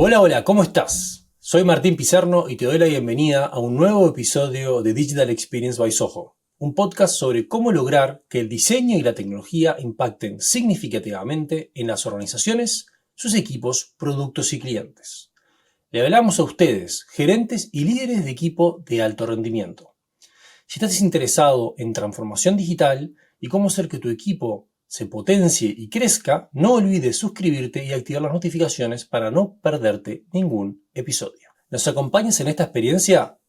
Hola, hola, ¿cómo estás? Soy Martín Pizarno y te doy la bienvenida a un nuevo episodio de Digital Experience by Zoho, un podcast sobre cómo lograr que el diseño y la tecnología impacten significativamente en las organizaciones, sus equipos, productos y clientes. Le hablamos a ustedes, gerentes y líderes de equipo de alto rendimiento. Si estás interesado en transformación digital y cómo hacer que tu equipo se potencie y crezca, no olvides suscribirte y activar las notificaciones para no perderte ningún episodio. ¿Nos acompañas en esta experiencia?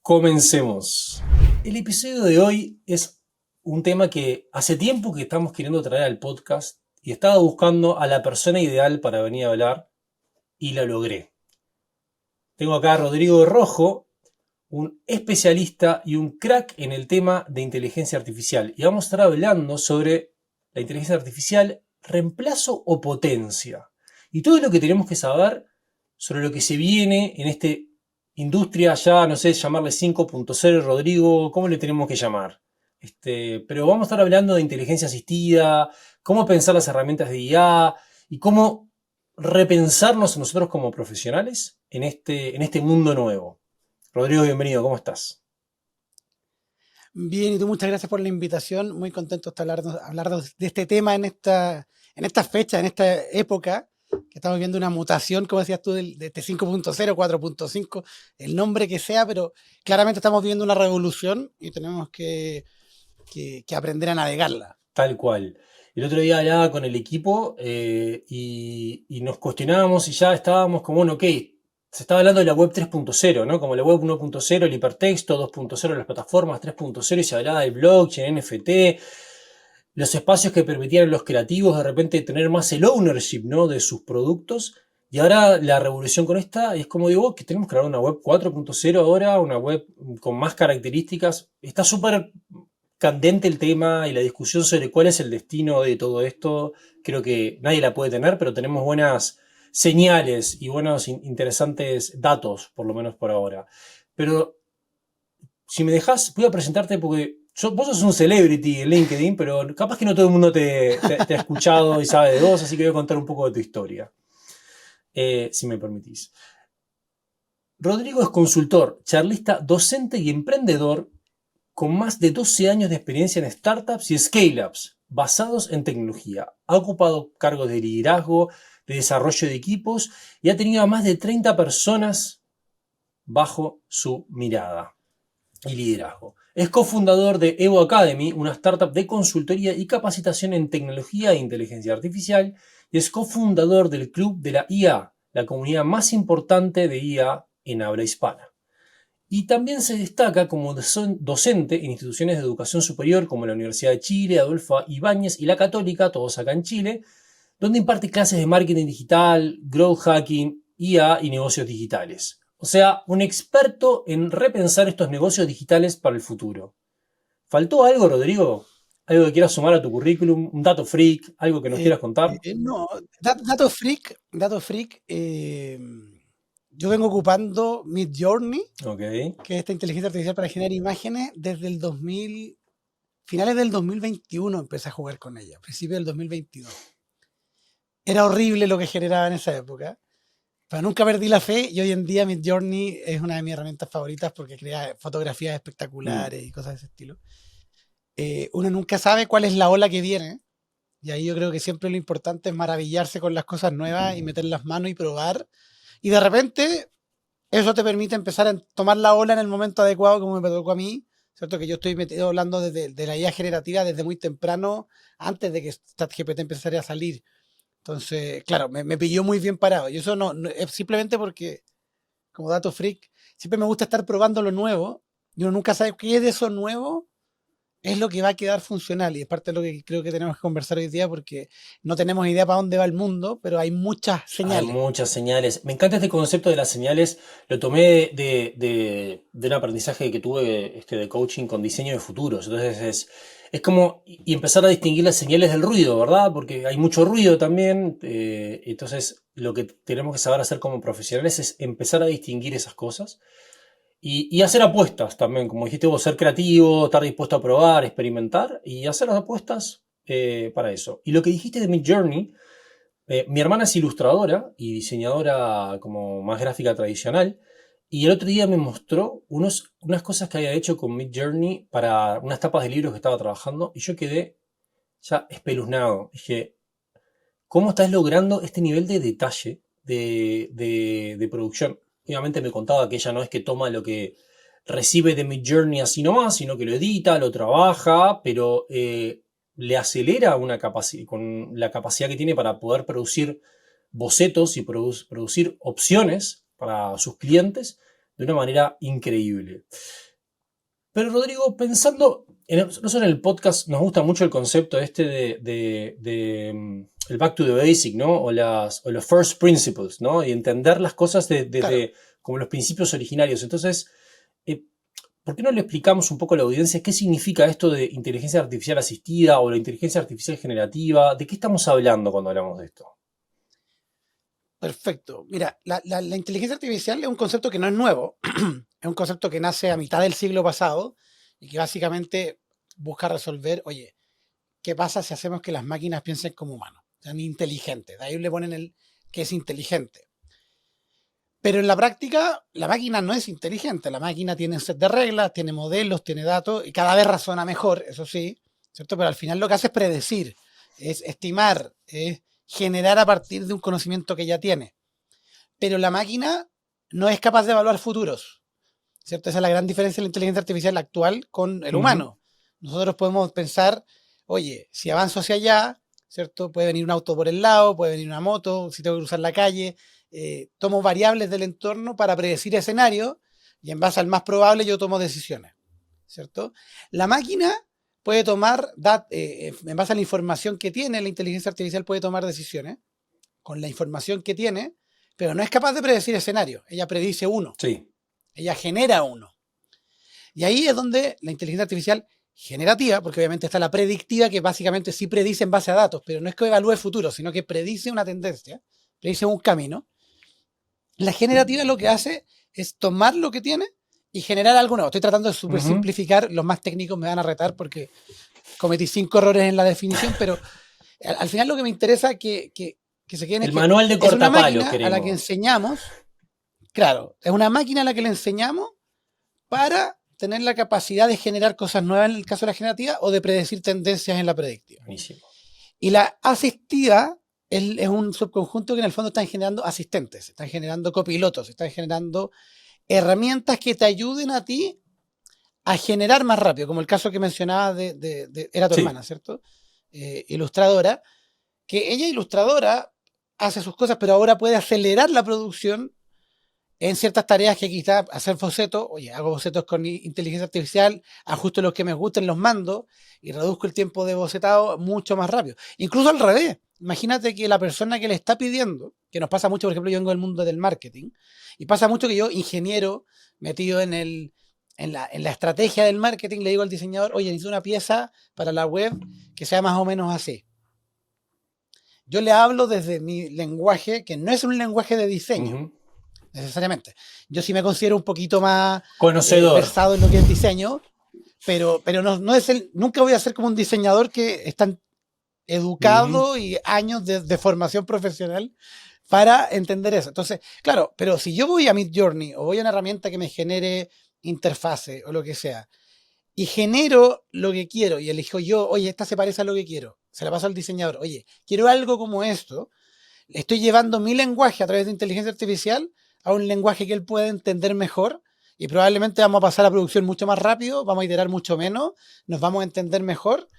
Comencemos. El episodio de hoy es un tema que hace tiempo que estamos queriendo traer al podcast y estaba buscando a la persona ideal para venir a hablar y la logré. Tengo acá a Rodrigo Rojo, un especialista y un crack en el tema de inteligencia artificial. Y vamos a estar hablando sobre la inteligencia artificial, reemplazo o potencia. Y todo lo que tenemos que saber sobre lo que se viene en esta industria ya, no sé, llamarle 5.0, Rodrigo, ¿cómo le tenemos que llamar? Pero vamos a estar hablando de inteligencia asistida, cómo pensar las herramientas de IA y cómo repensarnos nosotros como profesionales en este mundo nuevo. Rodrigo, bienvenido, ¿cómo estás? Bien, y tú muchas gracias por la invitación. Muy contento de hablar de este tema en esta fecha, en esta época, que estamos viendo una mutación, como decías tú, de este 5.0, 4.5, el nombre que sea, pero claramente estamos viendo una revolución y tenemos que aprender a navegarla. Tal cual. El otro día hablaba con el equipo y nos cuestionábamos y ya estábamos como, bueno, ok, se estaba hablando de la web 3.0, ¿no? Como la web 1.0, el hipertexto, 2.0, las plataformas, 3.0 y se hablaba del blockchain, NFT, los espacios que permitían a los creativos de repente tener más el ownership, ¿no? De sus productos. Y ahora la revolución con esta es como digo, que tenemos que crear una web 4.0 ahora, una web con más características. Está súper candente el tema y la discusión sobre cuál es el destino de todo esto. Creo que nadie la puede tener, pero tenemos buenas señales y buenos interesantes datos, por lo menos por ahora. Pero si me dejas, voy a presentarte porque vos sos un celebrity en LinkedIn, pero capaz que no todo el mundo te ha escuchado y sabe de vos, así que voy a contar un poco de tu historia, si me permitís. Rodrigo es consultor, charlista, docente y emprendedor con más de 12 años de experiencia en startups y scale-ups basados en tecnología. Ha ocupado cargos de liderazgo, de desarrollo de equipos y ha tenido a más de 30 personas bajo su mirada y liderazgo. Es cofundador de Evo Academy, una startup de consultoría y capacitación en tecnología e inteligencia artificial, y es cofundador del Club de la IA, la comunidad más importante de IA en habla hispana. Y también se destaca como docente en instituciones de educación superior como la Universidad de Chile, Adolfo Ibáñez y la Católica, todos acá en Chile, donde imparte clases de marketing digital, growth hacking, IA y negocios digitales. O sea, un experto en repensar estos negocios digitales para el futuro. ¿Faltó algo, Rodrigo? ¿Algo que quieras sumar a tu currículum? ¿Un dato freak? ¿Algo que nos quieras contar? No, dato freak, yo vengo ocupando Midjourney, Ok. que es esta inteligencia artificial para generar imágenes, desde el finales del 2021 empecé a jugar con ella, principios del 2022. Era horrible lo que generaba en esa época, pero nunca perdí la fe y hoy en día Midjourney es una de mis herramientas favoritas porque crea fotografías espectaculares y cosas de ese estilo. Uno nunca sabe cuál es la ola que viene y ahí yo creo que siempre lo importante es maravillarse con las cosas nuevas y meter las manos y probar. Y de repente eso te permite empezar a tomar la ola en el momento adecuado, como me tocó a mí, ¿cierto? Que yo estoy metido hablando de la IA generativa desde muy temprano, antes de que ChatGPT empezara a salir. Entonces, claro, me pilló muy bien parado. Y eso no es simplemente porque, como dato freak, siempre me gusta estar probando lo nuevo. Y uno nunca sabe qué de eso nuevo es lo que va a quedar funcional. Y es parte de lo que creo que tenemos que conversar hoy día porque no tenemos idea para dónde va el mundo, pero hay muchas Hay señales. muchas señales. Me encanta este concepto de las señales. Lo tomé de un aprendizaje que tuve de coaching con diseño de futuros. Entonces es como y empezar a distinguir las señales del ruido, ¿verdad? Porque hay mucho ruido también. Entonces lo que tenemos que saber hacer como profesionales es empezar a distinguir esas cosas y hacer apuestas también. Como dijiste vos, ser creativo, estar dispuesto a probar, experimentar y hacer las apuestas para eso. Y lo que dijiste de Midjourney Mi hermana es ilustradora y diseñadora como más gráfica tradicional. Y el otro día me mostró unas cosas que había hecho con Midjourney para unas tapas de libros que estaba trabajando. Y yo quedé ya espeluznado. Dije, ¿cómo estás logrando este nivel de detalle de producción? Obviamente me contaba que ella no es que toma lo que recibe de Midjourney así nomás, sino que lo edita, lo trabaja, pero le acelera con la capacidad que tiene para poder producir bocetos y producir opciones para sus clientes de una manera increíble. Pero Rodrigo, pensando, nosotros en el podcast nos gusta mucho el concepto este el back to the basic, ¿no? O los first principles, ¿no? Y entender las cosas desde Claro, como los principios originarios. Entonces, eh, ¿por qué no le explicamos un poco a la audiencia qué significa esto de inteligencia artificial asistida o la inteligencia artificial generativa? ¿De qué estamos hablando cuando hablamos de esto? perfecto. Mira, la inteligencia artificial es un concepto que no es nuevo, es un concepto que nace a mitad del siglo pasado y que básicamente busca resolver, oye, ¿qué pasa si hacemos que las máquinas piensen como humanos? Sean inteligentes. De ahí le ponen el que es inteligente. Pero en la práctica, la máquina no es inteligente. La máquina tiene un set de reglas, tiene modelos, tiene datos y cada vez razona mejor, eso sí, ¿cierto? Pero al final lo que hace es predecir, es estimar, es generar a partir de un conocimiento que ya tiene. Pero la máquina no es capaz de evaluar futuros, ¿cierto? Esa es la gran diferencia de la inteligencia artificial actual con el Ujú. humano. Nosotros podemos pensar, oye, si avanzo hacia allá, ¿cierto? Puede venir un auto por el lado, puede venir una moto, si tengo que cruzar la calle. Tomo variables del entorno para predecir escenarios y en base al más probable yo tomo decisiones, ¿cierto? La máquina puede tomar, en base a la información que tiene, la inteligencia artificial puede tomar decisiones con la información que tiene, pero no es capaz de predecir escenarios. Ella predice uno, Sí. ella genera uno. Y ahí es donde la inteligencia artificial generativa, porque obviamente está la predictiva, que básicamente sí predice en base a datos, pero no es que evalúe el futuro, sino que predice una tendencia, predice un camino. La generativa lo que hace es tomar lo que tiene y generar algo nuevo. Estoy tratando de super Ujú. simplificar, los más técnicos me van a retar porque cometí 5 errores en la definición, pero al final lo que me interesa que se queden es El que manual de es una cortapalos máquina a la que queremos. enseñamos, claro, es una máquina a la que le enseñamos para tener la capacidad de generar cosas nuevas en el caso de la generativa o de predecir tendencias en la predictiva. Buenísimo. Y la asistida es un subconjunto que en el fondo están generando asistentes, están generando copilotos, están generando herramientas que te ayuden a ti a generar más rápido, como el caso que mencionaba era tu Sí. hermana, ¿cierto? Ilustradora, que ella ilustradora hace sus cosas, pero ahora puede acelerar la producción en ciertas tareas que quizás hacer bocetos, oye, hago bocetos con inteligencia artificial, ajusto los que me gusten, los mando y reduzco el tiempo de bocetado mucho más rápido. Incluso al revés. Imagínate que la persona que le está pidiendo, que nos pasa mucho, por ejemplo, yo vengo del mundo del marketing, y pasa mucho que yo, ingeniero, metido en la estrategia del marketing, le digo al diseñador, oye, necesito una pieza para la web que sea más o menos así. Yo le hablo desde mi lenguaje, que no es un lenguaje de diseño, Ujú. necesariamente. Yo sí me considero un poquito más Conocedor. versado en lo que es diseño, pero no es nunca voy a ser como un diseñador que es tan Ujú. educado y años de formación profesional para entender eso. Entonces, claro, pero si yo voy a Midjourney o voy a una herramienta que me genere interfase o lo que sea, y genero lo que quiero y elijo yo, oye, esta se parece a lo que quiero, se la paso al diseñador, oye, quiero algo como esto, estoy llevando mi lenguaje a través de inteligencia artificial a un lenguaje que él puede entender mejor y probablemente vamos a pasar a producción mucho más rápido, vamos a iterar mucho menos, nos vamos a entender mejor.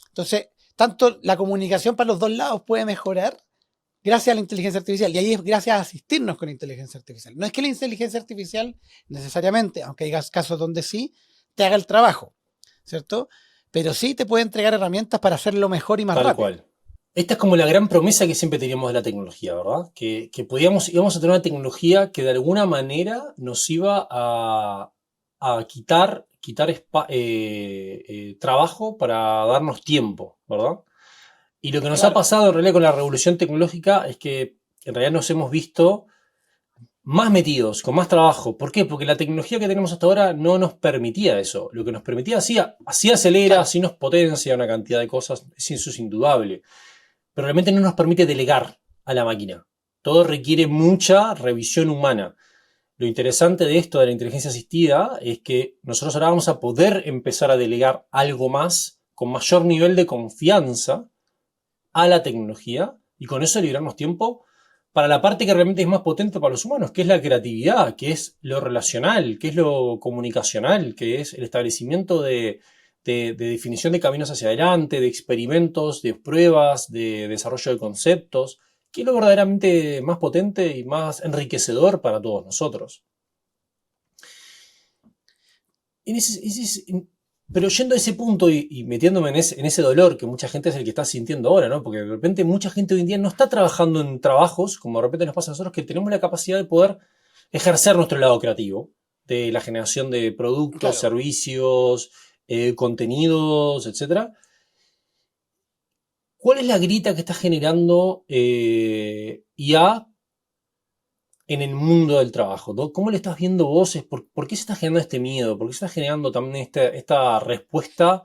Entonces, tanto la comunicación para los dos lados puede mejorar gracias a la inteligencia artificial y ahí es gracias a asistirnos con inteligencia artificial. No es que la inteligencia artificial necesariamente, aunque hay casos donde sí, te haga el trabajo, ¿cierto? Pero sí te puede entregar herramientas para hacerlo mejor y más Tal rápido. cual. Esta es como la gran promesa que siempre teníamos de la tecnología, ¿verdad? Que íbamos a tener una tecnología que de alguna manera nos iba a quitar trabajo para darnos tiempo, ¿verdad? Y lo que nos ha Claro, pasado en realidad con la revolución tecnológica es que en realidad nos hemos visto más metidos, con más trabajo. ¿Por qué? Porque la tecnología que tenemos hasta ahora no nos permitía eso. Lo que nos permitía, así acelera, claro. así nos potencia una cantidad de cosas, eso es indudable, pero realmente no nos permite delegar. a la máquina. Todo requiere mucha revisión humana. Lo interesante de esto de la inteligencia asistida es que nosotros ahora vamos a poder empezar a delegar algo más con mayor nivel de confianza a la tecnología y con eso liberarnos tiempo para la parte que realmente es más potente para los humanos, que es la creatividad, que es lo relacional, que es lo comunicacional, que es el establecimiento de definición de caminos hacia adelante, de experimentos, de pruebas, de desarrollo de conceptos, que es lo verdaderamente más potente y más enriquecedor para todos nosotros. Pero yendo a ese punto y metiéndome en ese dolor que mucha gente es el que está sintiendo ahora, ¿no? Porque de repente mucha gente hoy en día no está trabajando en trabajos, como de repente nos pasa a nosotros, que tenemos la capacidad de poder ejercer nuestro lado creativo, de la generación de productos, Claro. servicios, contenidos, etcétera. ¿Cuál es la grita que está generando IA en el mundo del trabajo, ¿no? ¿Cómo le estás viendo vos? ¿Por qué se está generando este miedo? ¿Por qué se está generando también esta respuesta,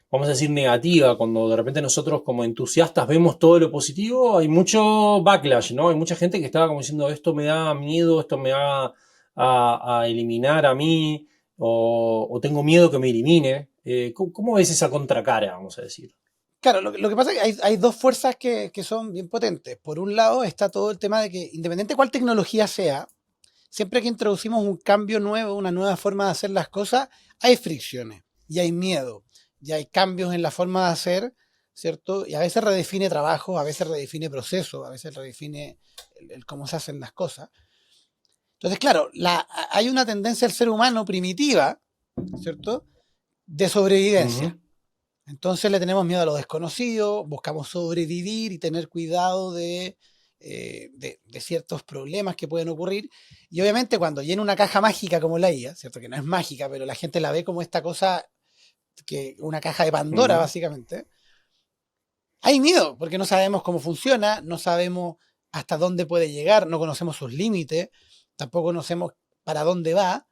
vamos a decir, negativa? Cuando de repente nosotros como entusiastas vemos todo lo positivo, hay mucho backlash, ¿no? Hay mucha gente que estaba como diciendo, esto me da miedo, esto me va a eliminar a mí, o tengo miedo que me elimine. ¿Cómo ves esa contracara, vamos a decir? Claro, lo que pasa es que hay dos fuerzas que son bien potentes. Por un lado está todo el tema de que, independiente de cuál tecnología sea, siempre que introducimos un cambio nuevo, una nueva forma de hacer las cosas, hay fricciones y hay miedo y hay cambios en la forma de hacer, ¿cierto? Y a veces redefine trabajo, a veces redefine procesos, a veces redefine el cómo se hacen las cosas. Entonces, claro, hay una tendencia del ser humano primitiva, ¿cierto? De sobrevivencia. Ujú. Entonces le tenemos miedo a lo desconocido, buscamos sobrevivir y tener cuidado de ciertos problemas que pueden ocurrir. Y obviamente cuando llena una caja mágica como la IA, ¿cierto? Que no es mágica, pero la gente la ve como esta cosa, que una caja de Pandora Ujú. básicamente, hay miedo porque no sabemos cómo funciona, no sabemos hasta dónde puede llegar, no conocemos sus límites, tampoco conocemos para dónde va.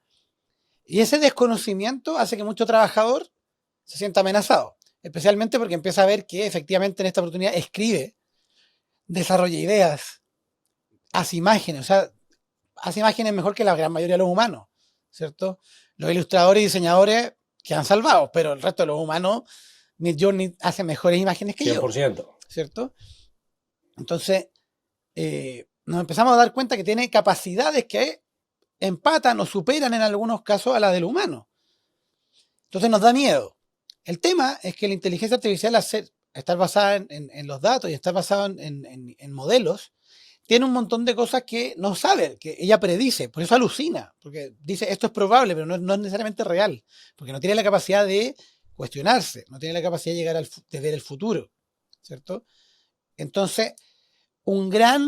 Y ese desconocimiento hace que mucho trabajador se sienta amenazado, especialmente porque empieza a ver que efectivamente en esta oportunidad escribe, desarrolla ideas, hace imágenes, o sea, hace imágenes mejor que la gran mayoría de los humanos, ¿cierto? Los ilustradores y diseñadores quedan salvados, pero el resto de los humanos, Midjourney hace mejores imágenes que yo, 100%. ¿cierto? Entonces, nos empezamos a dar cuenta que tiene capacidades que empatan o superan en algunos casos a la del humano. Entonces nos da miedo. El tema es que la inteligencia artificial, al estar basada en los datos y estar basada en modelos, tiene un montón de cosas que no sabe, que ella predice, por eso alucina, porque dice esto es probable, pero no es necesariamente real, porque no tiene la capacidad de cuestionarse, no tiene la capacidad de llegar de ver el futuro, ¿cierto? Entonces, un gran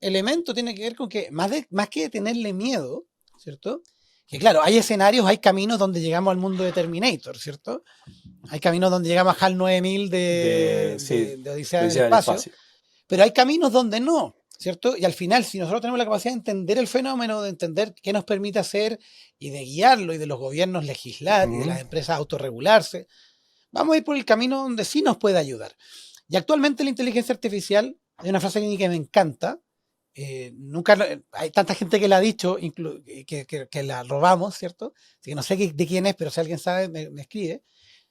elemento tiene que ver con que, más que tenerle miedo, ¿cierto? Que claro, hay escenarios, hay caminos donde llegamos al mundo de Terminator, ¿cierto? Hay caminos donde llegamos a HAL 9000 Sí, de Odisea en el Odisea del espacio, espacio. pero hay caminos donde no, ¿cierto? Y al final, si nosotros tenemos la capacidad de entender el fenómeno, de entender qué nos permite hacer y de guiarlo y de los gobiernos legislar y de las Ujú. empresas autorregularse, vamos a ir por el camino donde sí nos puede ayudar. Y actualmente la inteligencia artificial, hay una frase que me encanta, nunca hay tanta gente que la ha dicho, que la robamos, ¿cierto? Así que no sé de quién es, pero si alguien sabe, me escribe,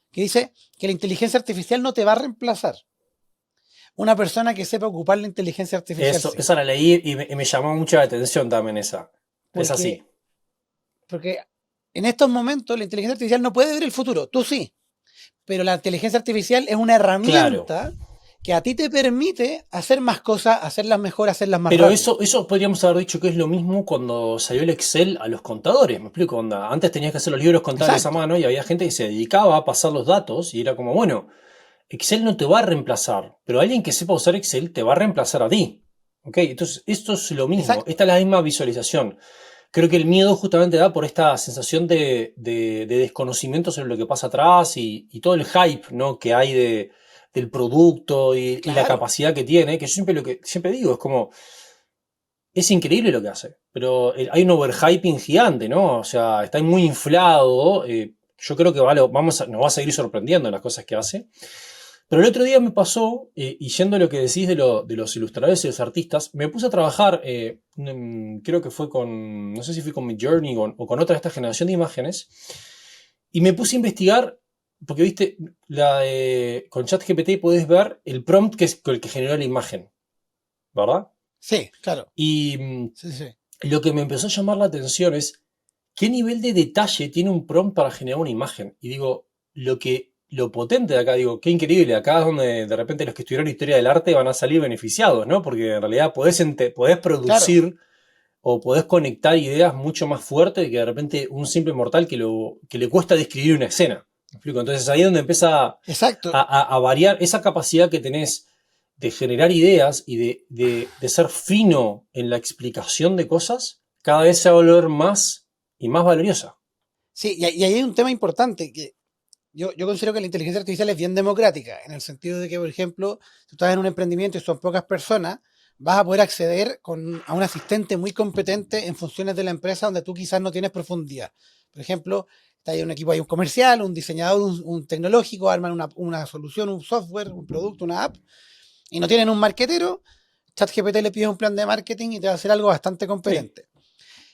que dice que la inteligencia artificial no te va a reemplazar. Una persona que sepa ocupar la inteligencia artificial, Eso, sí. esa la leí y me llamó mucho la atención también esa. Es así. Porque, porque en estos momentos la inteligencia artificial no puede ver el futuro, tú sí, pero la inteligencia artificial es una Claro. herramienta que a ti te permite hacer más cosas, hacerlas mejor, hacerlas más Pero rápido. eso podríamos haber dicho que es lo mismo cuando salió el Excel a los contadores. Me explico, onda. Antes tenías que hacer los libros contables a Exacto. mano y había gente que se dedicaba a pasar los datos y era como, bueno, Excel no te va a reemplazar, pero alguien que sepa usar Excel te va a reemplazar a ti. ¿Ok? Entonces, esto es lo mismo. Esta Exacto. es la misma visualización. Creo que el miedo justamente da por esta sensación de desconocimiento sobre lo que pasa atrás y todo el hype, ¿no? Que hay del producto y la Claro. capacidad que tiene, que yo siempre lo que siempre digo, es como, es increíble lo que hace, pero hay un overhyping gigante, ¿no? O sea, está muy inflado. Yo creo que nos va a seguir sorprendiendo las cosas que hace. Pero el otro día me pasó, y yendo a lo que decís de los ilustradores y los artistas, me puse a trabajar, creo que fue con, no sé si fue con Midjourney o con otra de esta generación de imágenes, y me puse a investigar, porque viste, con ChatGPT podés ver el prompt que es con el que generó la imagen, ¿verdad? Sí, claro. Y Sí, sí. lo que me empezó a llamar la atención es qué nivel de detalle tiene un prompt para generar una imagen. Y digo, lo potente de acá, digo, qué increíble, acá es donde de repente los que estudiaron historia del arte van a salir beneficiados, ¿no? Porque en realidad podés Claro. producir o podés conectar ideas mucho más fuertes que de repente un simple mortal que le cuesta describir una escena. ¿Me explico? Entonces ahí es donde empieza Exacto. a variar esa capacidad que tenés de generar ideas y de ser fino en la explicación de cosas, cada vez se va a volver más y más valiosa. Sí, y ahí hay un tema importante que yo considero que la inteligencia artificial es bien democrática, en el sentido de que, por ejemplo, si tú estás en un emprendimiento y son pocas personas, vas a poder acceder a un asistente muy competente en funciones de la empresa donde tú quizás no tienes profundidad. Por ejemplo, está ahí un equipo, hay un comercial, un diseñador, un tecnológico, arman una solución, un software, un producto, una app, y no tienen un marketero. ChatGPT le pide un plan de marketing y te va a hacer algo bastante Sí, competente.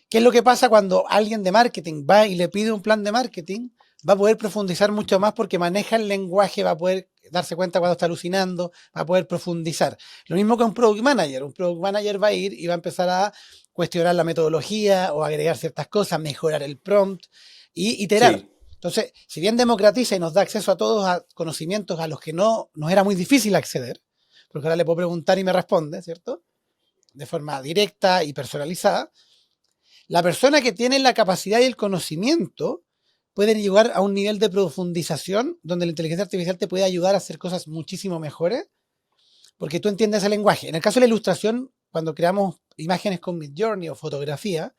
¿Qué es lo que pasa cuando alguien de marketing va y le pide un plan de marketing? Va a poder profundizar mucho más porque maneja el lenguaje, va a poder darse cuenta cuando está alucinando, va a poder profundizar. Lo mismo que un product manager. Un product manager va a ir y va a empezar a cuestionar la metodología o agregar ciertas cosas, mejorar el prompt y iterar. sí, Entonces, si bien democratiza y nos da acceso a todos a conocimientos a los que no nos era muy difícil acceder, porque ahora le puedo preguntar y me responde, ¿cierto? De forma directa y personalizada, la persona que tiene la capacidad y el conocimiento puede llegar a un nivel de profundización donde la inteligencia artificial te puede ayudar a hacer cosas muchísimo mejores porque tú entiendes el lenguaje. En el caso de la ilustración, cuando creamos imágenes con Midjourney o fotografía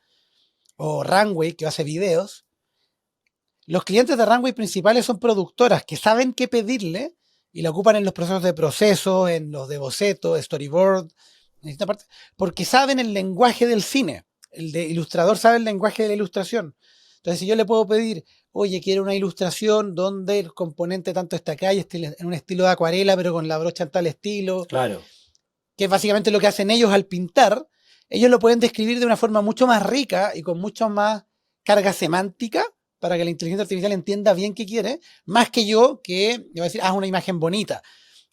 o Runway que hace videos, los clientes de Runway principales son productoras que saben qué pedirle y la ocupan en los procesos de proceso, en los de boceto, storyboard, en esta parte, porque saben el lenguaje del cine. El de ilustrador sabe el lenguaje de la ilustración. Entonces, si yo le puedo pedir, oye, quiero una ilustración donde el componente tanto está acá y en un estilo de acuarela, pero con la brocha en tal estilo, claro. que es básicamente lo que hacen ellos al pintar, ellos lo pueden describir de una forma mucho más rica y con mucho más carga semántica para que la inteligencia artificial entienda bien qué quiere, más que yo que le voy a decir, haz una imagen bonita,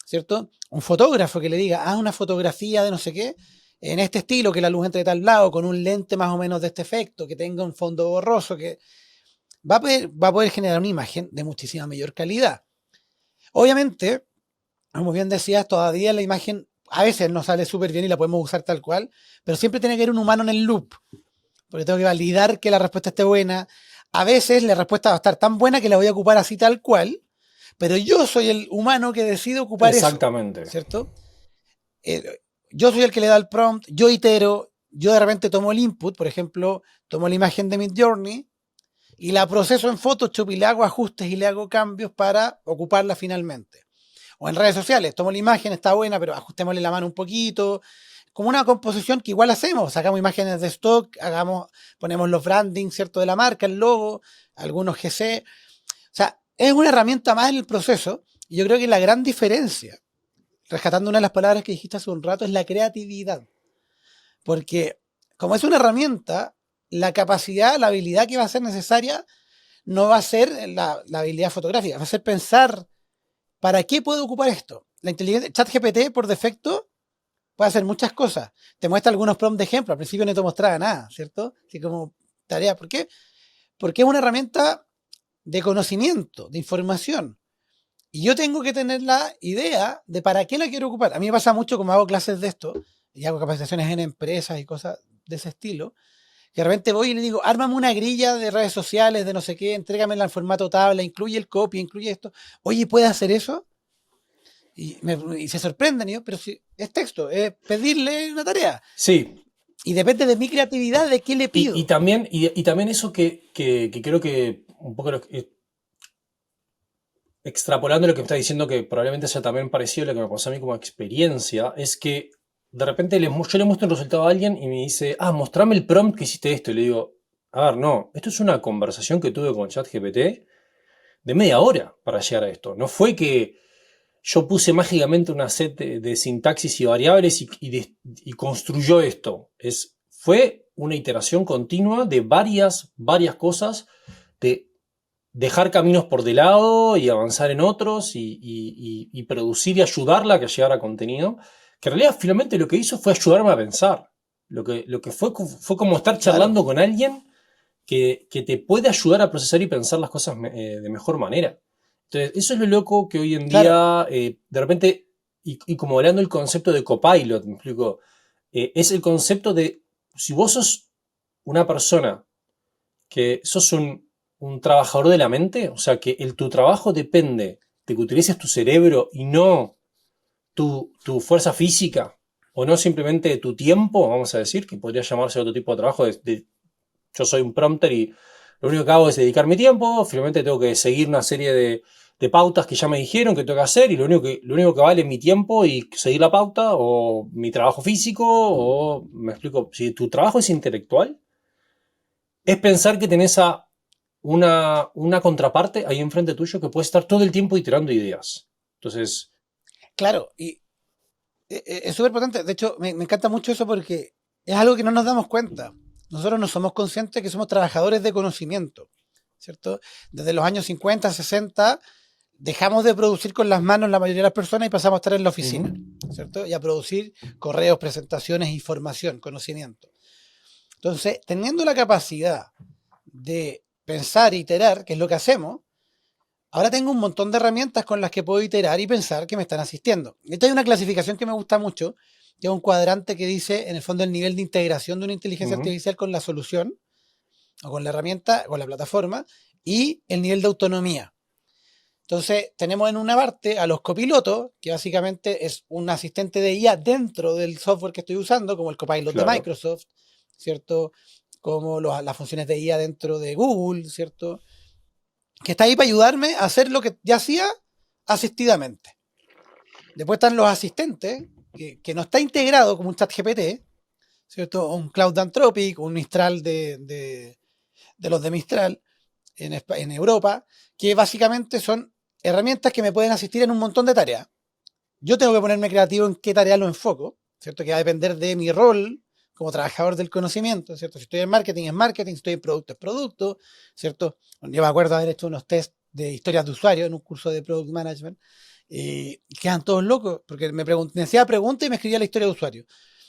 ¿cierto? Un fotógrafo que le diga, haz una fotografía de no sé qué, en este estilo, que la luz entre de tal lado, con un lente más o menos de este efecto, que tenga un fondo borroso, que va a poder generar una imagen de muchísima mayor calidad. Obviamente, como bien decías, todavía la imagen a veces no sale súper bien y la podemos usar tal cual, pero siempre tiene que haber un humano en el loop, porque tengo que validar que la respuesta esté buena. A veces la respuesta va a estar tan buena que la voy a ocupar así tal cual, pero yo soy el humano que decide ocupar eso, Exactamente. ¿cierto? Yo soy el que le da el prompt, yo itero, yo de repente tomo el input, por ejemplo, tomo la imagen de Midjourney y la proceso en Photoshop y le hago ajustes y le hago cambios para ocuparla finalmente. O en redes sociales, tomo la imagen, está buena, pero ajustémosle la mano un poquito. Como una composición que igual hacemos, sacamos imágenes de stock, ponemos los branding, ¿cierto? De la marca, el logo, algunos GC. O sea, es una herramienta más en el proceso. Y yo creo que la gran diferencia, rescatando una de las palabras que dijiste hace un rato, es la creatividad. Porque como es una herramienta, la capacidad, la habilidad que va a ser necesaria no va a ser la habilidad fotográfica, va a ser pensar, ¿para qué puedo ocupar esto? La inteligencia, ChatGPT por defecto puede hacer muchas cosas. Te muestra algunos prompts de ejemplo. Al principio no te mostraba nada, ¿cierto? Así como tarea. ¿Por qué? Porque es una herramienta de conocimiento, de información. Y yo tengo que tener la idea de para qué la quiero ocupar. A mí me pasa mucho como hago clases de esto y hago capacitaciones en empresas y cosas de ese estilo, que de repente voy y le digo, ármame una grilla de redes sociales, de no sé qué, entrégamela en formato tabla, incluye el copy, incluye esto. Oye, ¿puede hacer eso? Y se sorprenden, y yo, pero si es texto, es pedirle una tarea. Sí, Y depende de mi creatividad de qué le pido. y también eso que creo que un poco extrapolando lo que me está diciendo, que probablemente sea también parecido a lo que me pasó a mí como experiencia, es que de repente yo le muestro un resultado a alguien y me dice, ah, mostrame el prompt que hiciste esto. Y le digo, a ver, no, esto es una conversación que tuve con ChatGPT de media hora para llegar a esto. No fue que yo puse mágicamente una set de sintaxis y variables y construyó esto. Fue una iteración continua de varias cosas, de dejar caminos por de lado y avanzar en otros y producir y ayudarla a que llegara contenido, que en realidad finalmente lo que hizo fue ayudarme a pensar. Lo que fue como estar Claro, charlando con alguien que te puede ayudar a procesar y pensar las cosas de mejor manera. Entonces, eso es lo loco que hoy en claro, día, de repente, y como hablando del concepto de copilot, me explico, es el concepto de, si vos sos una persona que sos un trabajador de la mente, o sea, que tu trabajo depende de que utilices tu cerebro y no tu fuerza física, o no simplemente tu tiempo, vamos a decir, que podría llamarse otro tipo de trabajo, yo soy un prompter y lo único que hago es dedicar mi tiempo, finalmente tengo que seguir una serie de pautas que ya me dijeron que tengo que hacer y lo único que vale es mi tiempo y seguir la pauta o mi trabajo físico o, me explico, si tu trabajo es intelectual, es pensar que tenés a una contraparte ahí enfrente tuyo que puede estar todo el tiempo iterando ideas. Entonces, claro. Y es súper potente. De hecho, me encanta mucho eso porque es algo que no nos damos cuenta. Nosotros no somos conscientes que somos trabajadores de conocimiento, ¿cierto? Desde los años 50, 60, dejamos de producir con las manos la mayoría de las personas y pasamos a estar en la oficina, ujú, ¿cierto? Y a producir correos, presentaciones, información, conocimiento. Entonces, teniendo la capacidad de pensar e iterar, que es lo que hacemos, ahora tengo un montón de herramientas con las que puedo iterar y pensar que me están asistiendo. Esta hay una clasificación que me gusta mucho, que es un cuadrante que dice, en el fondo, el nivel de integración de una inteligencia ujú, artificial con la solución, o con la herramienta, con la plataforma, y el nivel de autonomía. Entonces, tenemos en una parte a los copilotos, que básicamente es un asistente de IA dentro del software que estoy usando, como el Copilot de claro. Microsoft, ¿cierto? Como las funciones de IA dentro de Google, ¿cierto? Que está ahí para ayudarme a hacer lo que ya hacía asistidamente. Después están los asistentes, que no está integrado como un chat GPT, ¿cierto? O un Cloud Anthropic, un Mistral de los de Mistral en Europa, que básicamente son herramientas que me pueden asistir en un montón de tareas. Yo tengo que ponerme creativo en qué tarea lo enfoco, ¿cierto? Que va a depender de mi rol como trabajador del conocimiento, ¿cierto? Si estoy en marketing, es marketing, si estoy en producto, es producto, ¿cierto? Yo me acuerdo haber hecho unos test de historias de usuario en un curso de Product Management y quedan todos locos porque me hacía preguntas y me escribía la historia de usuario.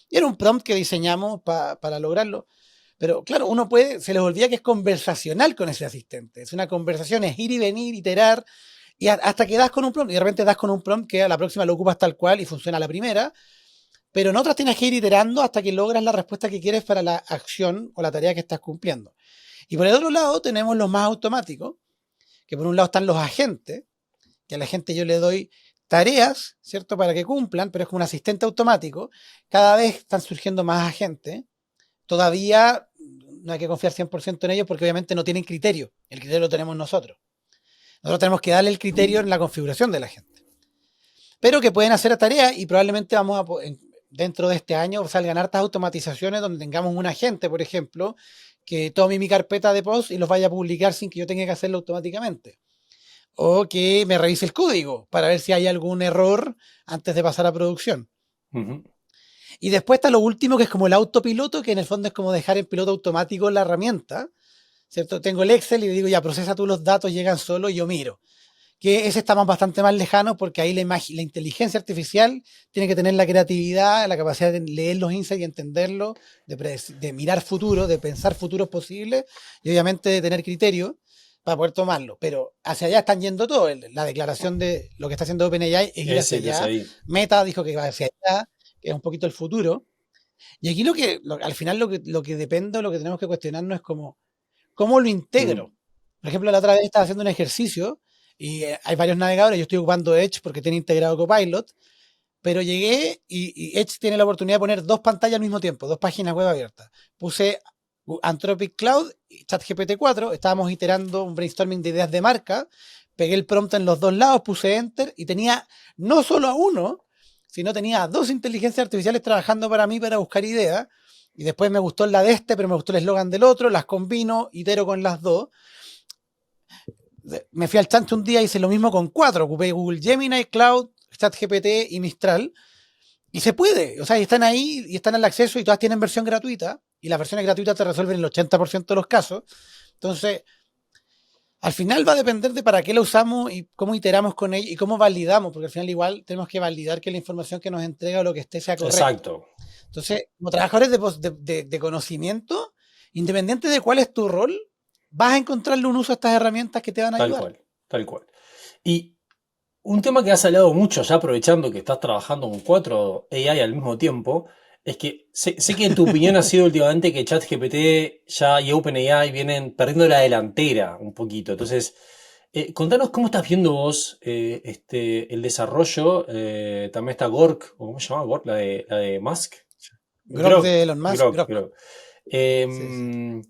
Y era un prompt que diseñamos para lograrlo. Pero claro, se les olvida que es conversacional con ese asistente. Es una conversación, es ir y venir, iterar, y hasta que das con un prompt, y de repente das con un prompt que a la próxima lo ocupas tal cual y funciona a la primera, pero en otras tienes que ir iterando hasta que logras la respuesta que quieres para la acción o la tarea que estás cumpliendo. Y por el otro lado tenemos los más automáticos, que por un lado están los agentes, que a la gente yo le doy tareas, ¿cierto? Para que cumplan, pero es como un asistente automático. Cada vez están surgiendo más agentes. Todavía no hay que confiar 100% en ellos porque obviamente no tienen criterio. El criterio lo tenemos nosotros. Nosotros tenemos que darle el criterio en la configuración de la gente. Pero que pueden hacer tareas y probablemente dentro de este año salgan hartas automatizaciones donde tengamos un agente, por ejemplo, que tome mi carpeta de post y los vaya a publicar sin que yo tenga que hacerlo automáticamente. O que me revise el código para ver si hay algún error antes de pasar a producción. Ujú. Y después está lo último, que es como el autopiloto, que en el fondo es como dejar en piloto automático la herramienta, ¿cierto? Tengo el Excel y le digo, ya, procesa tú los datos, llegan solo y yo miro. Que ese está bastante más lejano porque ahí la inteligencia artificial tiene que tener la creatividad, la capacidad de leer los insights y entenderlo, de mirar futuro, de pensar futuros posibles y obviamente de tener criterio para poder tomarlo. Pero hacia allá están yendo todo. La declaración de lo que está haciendo OpenAI es ir Es hacia ir hacia allá. ahí. Meta dijo que va hacia allá, que es un poquito el futuro. Y aquí al final lo que depende, lo que tenemos que cuestionarnos es cómo lo Mm. integro. Por ejemplo, la otra vez estaba haciendo un ejercicio y hay varios navegadores, yo estoy ocupando Edge porque tiene integrado Copilot, pero llegué y Edge tiene la oportunidad de poner dos pantallas al mismo tiempo, dos páginas web abiertas. Puse Anthropic Cloud y ChatGPT 4, estábamos iterando un brainstorming de ideas de marca, pegué el prompt en los dos lados, puse Enter y tenía no solo a uno, sino tenía a dos inteligencias artificiales trabajando para mí para buscar ideas. Y después me gustó la de este, pero me gustó el eslogan del otro, las combino, itero con las dos. Me fui al chancho un día y hice lo mismo con cuatro. Ocupé Google Gemini, Cloud, ChatGPT y Mistral, y se puede, o sea, y están ahí y están al acceso y todas tienen versión gratuita, y las versiones gratuitas te resuelven el 80% de los casos. Entonces, al final va a depender de para qué la usamos y cómo iteramos con ella y cómo validamos, porque al final igual tenemos que validar que la información que nos entrega o lo que esté sea correcto. Exacto, Entonces, como trabajadores de conocimiento, independiente de cuál es tu rol, vas a encontrarle un uso a estas herramientas que te van a tal ayudar. cual, tal cual. Y un tema que has hablado mucho, ya aprovechando que estás trabajando con 4 AI al mismo tiempo, es que sé que en tu opinión ha sido últimamente que ChatGPT ya y OpenAI vienen perdiendo la delantera un poquito. Entonces, contanos cómo estás viendo vos el desarrollo. También está Gork, o ¿cómo se llama Gork? La de Musk. Grok Grok, de Elon Musk, Grok, Grok. Grok. Sí, sí.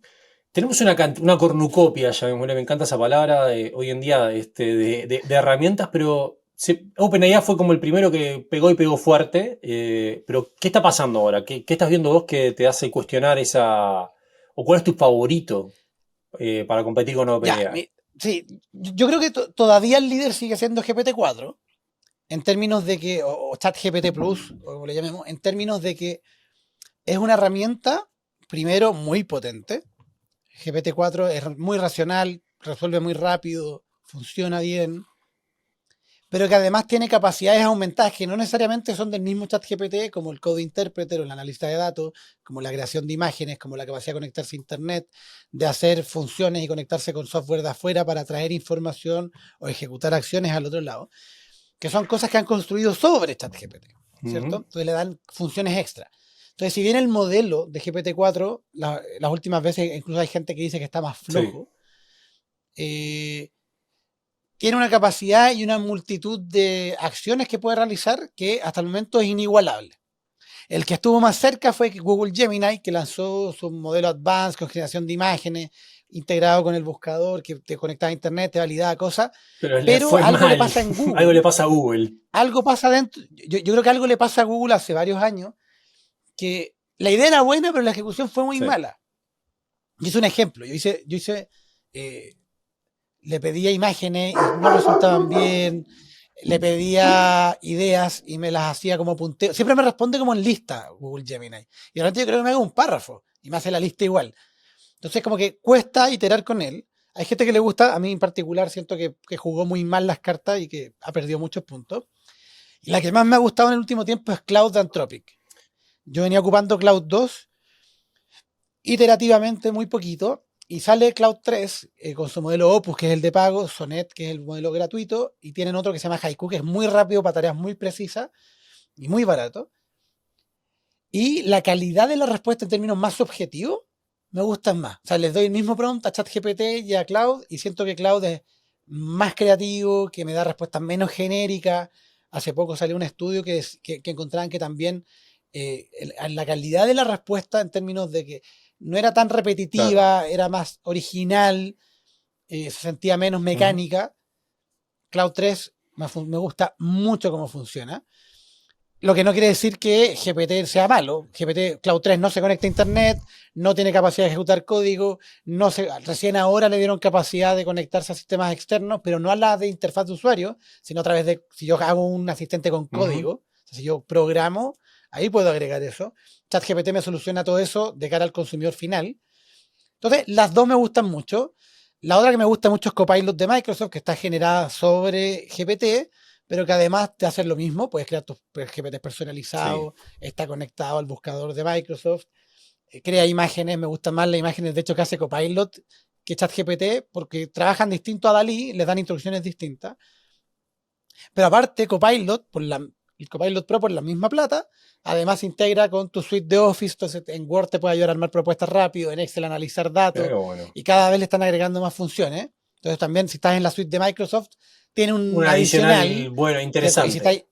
Tenemos una cornucopia, llamémosle, me encanta esa palabra, hoy en día de herramientas, pero OpenAI fue como el primero que pegó fuerte. Pero ¿qué está pasando ahora? ¿Qué estás viendo vos que te hace cuestionar esa... o cuál es tu favorito para competir con Ya, OpenAI? sí, yo creo que todavía el líder sigue siendo GPT-4, en términos de que, o ChatGPT Plus, o como le llamemos, en términos de que es una herramienta, primero, muy potente. GPT-4 es muy racional, resuelve muy rápido, funciona bien, pero que además tiene capacidades aumentadas que no necesariamente son del mismo ChatGPT, como el Code Interpreter o el analista de datos, como la creación de imágenes, como la capacidad de conectarse a Internet, de hacer funciones y conectarse con software de afuera para traer información o ejecutar acciones al otro lado, que son cosas que han construido sobre ChatGPT, ¿cierto? Ujú. Entonces le dan funciones extra. Entonces, si bien el modelo de GPT-4, las últimas veces incluso hay gente que dice que está más Sí, flojo, eh, tiene una capacidad y una multitud de acciones que puede realizar que hasta el momento es inigualable. El que estuvo más cerca fue Google Gemini, que lanzó su modelo Advanced con generación de imágenes, integrado con el buscador, que te conectaba a Internet, te validaba cosas, pero le pero fue algo le mal. pasa en Algo le Google, pasa a Google. algo pasa dentro, yo creo que algo le pasa a Google hace varios años, que la idea era buena, pero la ejecución fue muy Sí, mala. Yo hice un ejemplo, eh, le pedía imágenes y no resultaban bien, le pedía ideas y me las hacía como punteo. Siempre me responde como en lista Google Gemini. Y de repente yo creo que me haga un párrafo y me hace la lista igual. Entonces como que cuesta iterar con él. Hay gente que le gusta, a mí en particular siento que jugó muy mal las cartas y que ha perdido muchos puntos. Y la que más me ha gustado en el último tiempo es Cloud de Anthropic. Yo venía ocupando Cloud 2 iterativamente muy poquito y sale Cloud 3 con su modelo Opus, que es el de pago, Sonnet, que es el modelo gratuito, y tienen otro que se llama Haiku, que es muy rápido para tareas muy precisas y muy barato. Y la calidad de la respuesta en términos más subjetivos me gustan más. O sea, les doy el mismo prompt a ChatGPT y a Cloud y siento que Cloud es más creativo, que me da respuestas menos genéricas. Hace poco salió un estudio que encontraban que también la calidad de la respuesta en términos de que no era tan claro. repetitiva, era más original, se sentía menos Ujú. mecánica. Cloud 3 me gusta mucho cómo funciona. Lo que no quiere decir que GPT sea malo. GPT Cloud 3 no se conecta a Internet, no tiene capacidad de ejecutar código, recién ahora le dieron capacidad de conectarse a sistemas externos, pero no a la de interfaz de usuario, sino a través de, si yo hago un asistente con Ujú. código, o sea, si yo programo, ahí puedo agregar eso. ChatGPT me soluciona todo eso de cara al consumidor final. Entonces, las dos me gustan mucho. La otra que me gusta mucho es Copilot de Microsoft, que está generada sobre GPT, pero que además te hace lo mismo. Puedes crear tus GPT Sí. personalizados, está conectado al buscador de Microsoft, crea imágenes, me gustan más las imágenes, de hecho, que hace Copilot que ChatGPT, porque trabajan distinto a Dalí, les dan instrucciones distintas. Pero aparte, el Copilot Pro por la misma plata, además se integra con tu suite de Office, entonces en Word te puede ayudar a armar propuestas rápido, en Excel analizar Mira datos qué bueno. y cada vez le están agregando más funciones. Entonces también si estás en la suite de Microsoft, tiene Un un adicional, adicional, bueno, ¿cierto? interesante.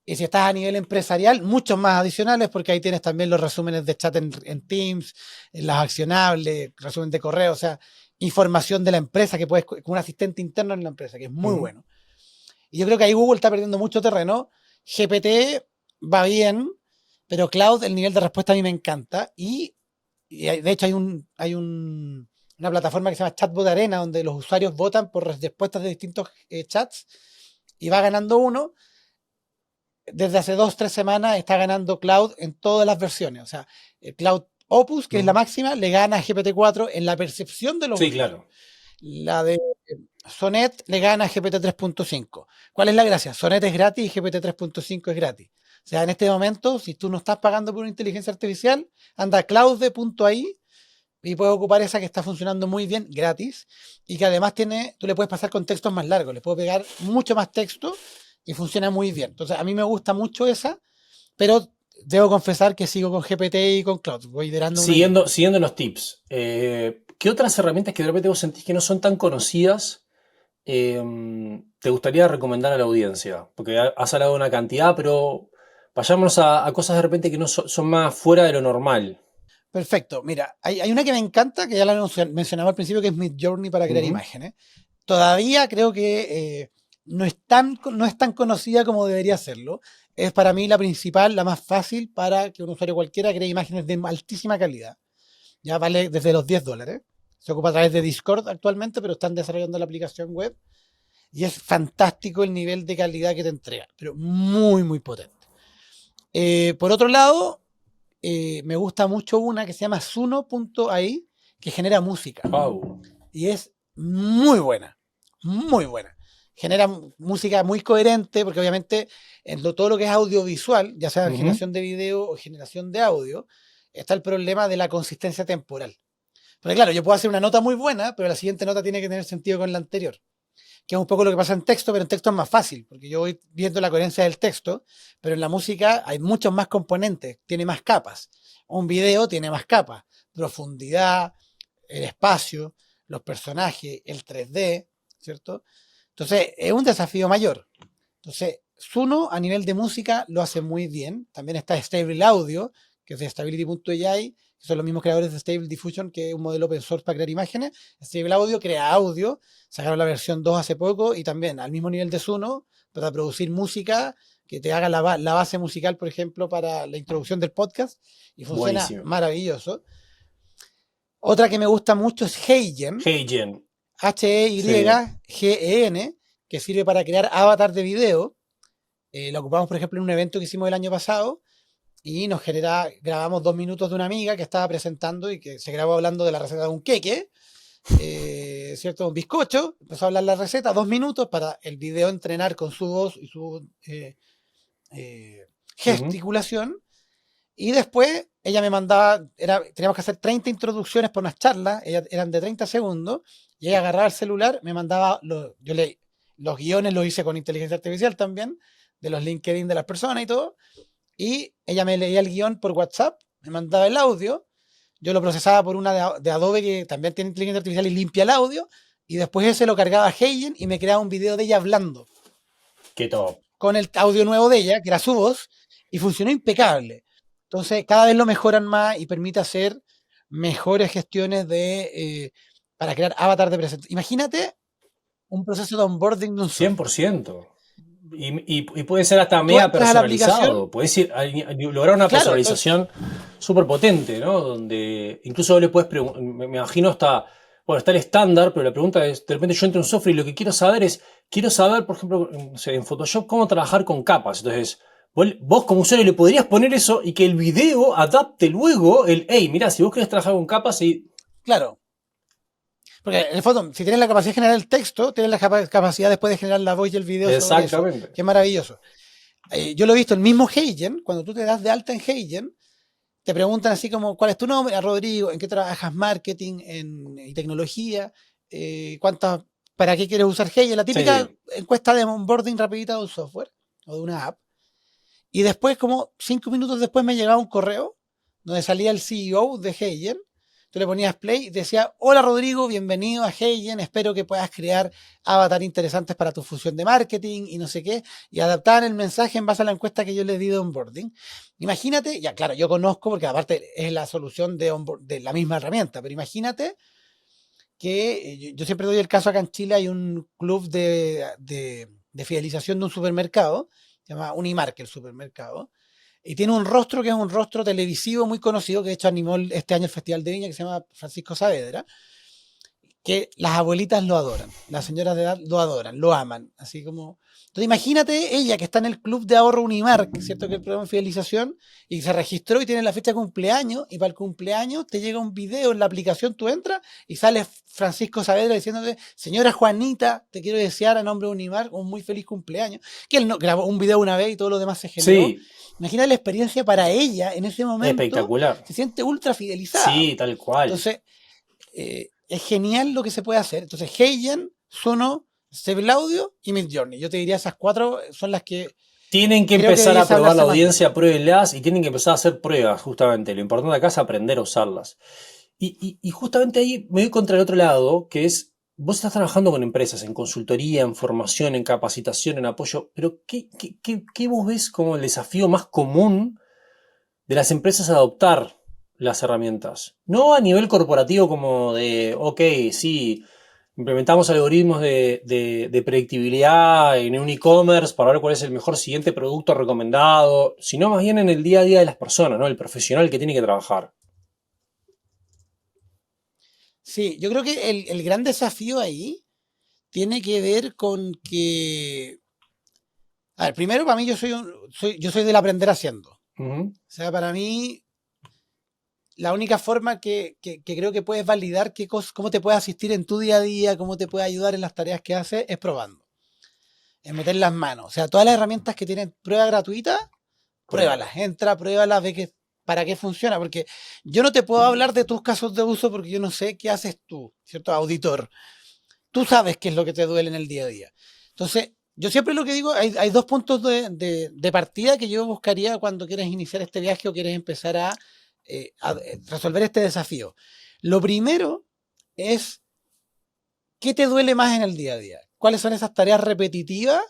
Y si estás a nivel empresarial, muchos más adicionales, porque ahí tienes también los resúmenes de chat en Teams, en las accionables, resumen de correo, o sea, información de la empresa que puedes, con un asistente interno en la empresa, que es muy Ujú. bueno. Y yo creo que ahí Google está perdiendo mucho terreno. GPT va bien, pero Cloud, el nivel de respuesta a mí me encanta. Y de hecho una plataforma que se llama Chatbot Arena, donde los usuarios votan por respuestas de distintos chats y va ganando uno. desde hace 2, 3 semanas está ganando Cloud en todas las versiones. O sea, el Cloud Opus, que es la máxima, le gana a GPT-4 en la percepción de los Sí, usuarios. claro. La de Sonnet le gana a GPT 3.5. ¿Cuál es la gracia? Sonnet es gratis y GPT 3.5 es gratis. O sea, en este momento, si tú no estás pagando por una inteligencia artificial, anda a cloud.ai y puedes ocupar esa que está funcionando muy bien, gratis, y que además tú le puedes pasar con textos más largos, le puedo pegar mucho más texto y funciona muy bien. Entonces, a mí me gusta mucho esa, pero debo confesar que sigo con GPT y con Cloud, voy iterando uno y otro. Siguiendo los tips, ¿qué otras herramientas que de repente vos sentís que no son tan conocidas te gustaría recomendar a la audiencia? Porque has hablado de una cantidad, pero vayámonos a cosas de repente que no son más fuera de lo normal. Perfecto. Mira, hay una que me encanta, que ya la mencionaba al principio, que es Midjourney para crear Ujú. imágenes. Todavía creo que no es tan conocida como debería serlo. Es para mí la principal, la más fácil para que un usuario cualquiera cree imágenes de altísima calidad. Ya vale desde los $10. Se ocupa a través de Discord actualmente, pero están desarrollando la aplicación web y es fantástico el nivel de calidad que te entrega, pero muy, muy potente. Por otro lado, me gusta mucho una que se llama Suno.ai, que genera música. Wow. Y es muy buena, muy buena. Genera música muy coherente, porque obviamente todo lo que es audiovisual, ya sea Ujú. generación de video o generación de audio, está el problema de la consistencia temporal. Porque claro, yo puedo hacer una nota muy buena, pero la siguiente nota tiene que tener sentido con la anterior, que es un poco lo que pasa en texto, pero en texto es más fácil, porque yo voy viendo la coherencia del texto, pero en la música hay muchos más componentes, tiene más capas. Un video tiene más capas, profundidad, el espacio, los personajes, el 3D, ¿cierto? Entonces, es un desafío mayor. Entonces, Suno a nivel de música lo hace muy bien. También está Stable Audio, que es de Stability.ai, que son los mismos creadores de Stable Diffusion, que es un modelo open source para crear imágenes. Stable Audio crea audio, sacaron la versión 2 hace poco y también al mismo nivel de Suno para producir música que te haga la base musical, por ejemplo, para la introducción del podcast y funciona Buenísimo. maravilloso. Otra que me gusta mucho es Heigen, HeyGen. Sí. H-E-Y-G-E-N, que sirve para crear avatar de video. La ocupamos, por ejemplo, en un evento que hicimos el año pasado y grabamos 2 minutos de una amiga que estaba presentando y que se grabó hablando de la receta de un queque, ¿cierto? Un bizcocho. Empezó a hablar la receta, 2 minutos para el video entrenar con su voz y su eh, Ujú. gesticulación. Y después ella me mandaba, teníamos que hacer 30 introducciones por unas charlas, eran de 30 segundos, y ella agarraba el celular, me mandaba, los guiones los hice con inteligencia artificial también, de los LinkedIn de las personas y todo, y ella me leía el guión por WhatsApp, me mandaba el audio, yo lo procesaba por una de Adobe que también tiene inteligencia artificial y limpia el audio, y después ese lo cargaba a Heijen y me creaba un video de ella hablando Qué top. con el audio nuevo de ella, que era su voz, y funcionó impecable. Entonces, cada vez lo mejoran más y permite hacer mejores gestiones para crear avatar de presentación. Imagínate un proceso de onboarding de un cien por software. ciento Y puede ser hasta Tú media entras a la aplicación, personalizado. Puedes lograr una claro, entonces, personalización súper potente, ¿no? Donde incluso le puedes preguntar, me imagino hasta, bueno, está el estándar, pero la pregunta es, de repente yo entro en un software y lo que quiero saber, por ejemplo, no sé, en Photoshop, cómo trabajar con capas. Entonces, vos como usuario le podrías poner eso y que el video adapte luego hey, mirá, si vos querés trabajar con capas y... claro. Porque en el fondo, si tienes la capacidad de generar el texto, tienes la capacidad después de generar la voz y el video sobre eso, Exactamente. que es maravilloso. Yo lo he visto, el mismo Heijen, cuando tú te das de alta en Heijen, te preguntan así como, ¿cuál es tu nombre? A Rodrigo, ¿en qué trabajas? Marketing, en tecnología, ¿cuántas, para qué quieres usar Hey? La típica Sí. encuesta de onboarding rapidita de un software o de una app. Y después, como 5 minutos después, me llegaba un correo donde salía el CEO de Heijen. Tú le ponías play y decía, hola Rodrigo, bienvenido a Heijen, espero que puedas crear avatar interesantes para tu función de marketing y no sé qué, y adaptar el mensaje en base a la encuesta que yo le di de onboarding. Imagínate, ya claro, yo conozco porque aparte es la solución de la misma herramienta, pero imagínate que yo siempre doy el caso acá en Chile, hay un club de fidelización de un supermercado, se llama Unimark el supermercado, y tiene un rostro que es un rostro televisivo muy conocido, que de hecho animó este año el Festival de Viña, que se llama Francisco Saavedra, que las abuelitas lo adoran, las señoras de edad lo adoran, lo aman, así como... Entonces imagínate ella que está en el club de ahorro Unimark, ¿cierto? Que es el programa de fidelización, y se registró y tiene la fecha de cumpleaños, y para el cumpleaños te llega un video en la aplicación, tú entras, y sale Francisco Saavedra diciéndote, señora Juanita, te quiero desear a nombre de Unimark un muy feliz cumpleaños, que él no, grabó un video una vez y todo lo demás se generó. Sí, Imagina la experiencia para ella en ese momento, espectacular. se siente ultra fidelizada. Sí, tal cual. Entonces, es genial lo que se puede hacer. Entonces, Heian, Suno, Stable Audio y Midjourney. Yo te diría esas 4 son las que Tienen que creo que empezar a deberías probar la hablarse más de audiencia, ellas. pruébenlas y tienen que empezar a hacer pruebas, justamente. Lo importante acá es aprender a usarlas. Y justamente ahí me voy contra el otro lado, que es, vos estás trabajando con empresas en consultoría, en formación, en capacitación, en apoyo, pero ¿qué vos ves como el desafío más común de las empresas a adoptar las herramientas? No a nivel corporativo como de, ok, sí, implementamos algoritmos de predictibilidad en un e-commerce para ver cuál es el mejor siguiente producto recomendado, sino más bien en el día a día de las personas, ¿no? El profesional que tiene que trabajar. Sí, yo creo que el gran desafío ahí tiene que ver con que... A ver, primero para mí yo soy del aprender haciendo. Ujú. O sea, para mí la única forma que creo que puedes validar cómo te puede asistir en tu día a día, cómo te puede ayudar en las tareas que haces, es probando, es meter las manos. O sea, todas las herramientas que tienen prueba gratuita, Pruébalo. pruébalas, entra, pruébalas, ve que, para qué funciona, porque yo no te puedo hablar de tus casos de uso porque yo no sé qué haces tú, ¿cierto? Auditor. Tú sabes qué es lo que te duele en el día a día. Entonces, yo siempre lo que digo, hay 2 puntos de partida que yo buscaría cuando quieres iniciar este viaje o quieres empezar a resolver este desafío. Lo primero es, ¿qué te duele más en el día a día? ¿Cuáles son esas tareas repetitivas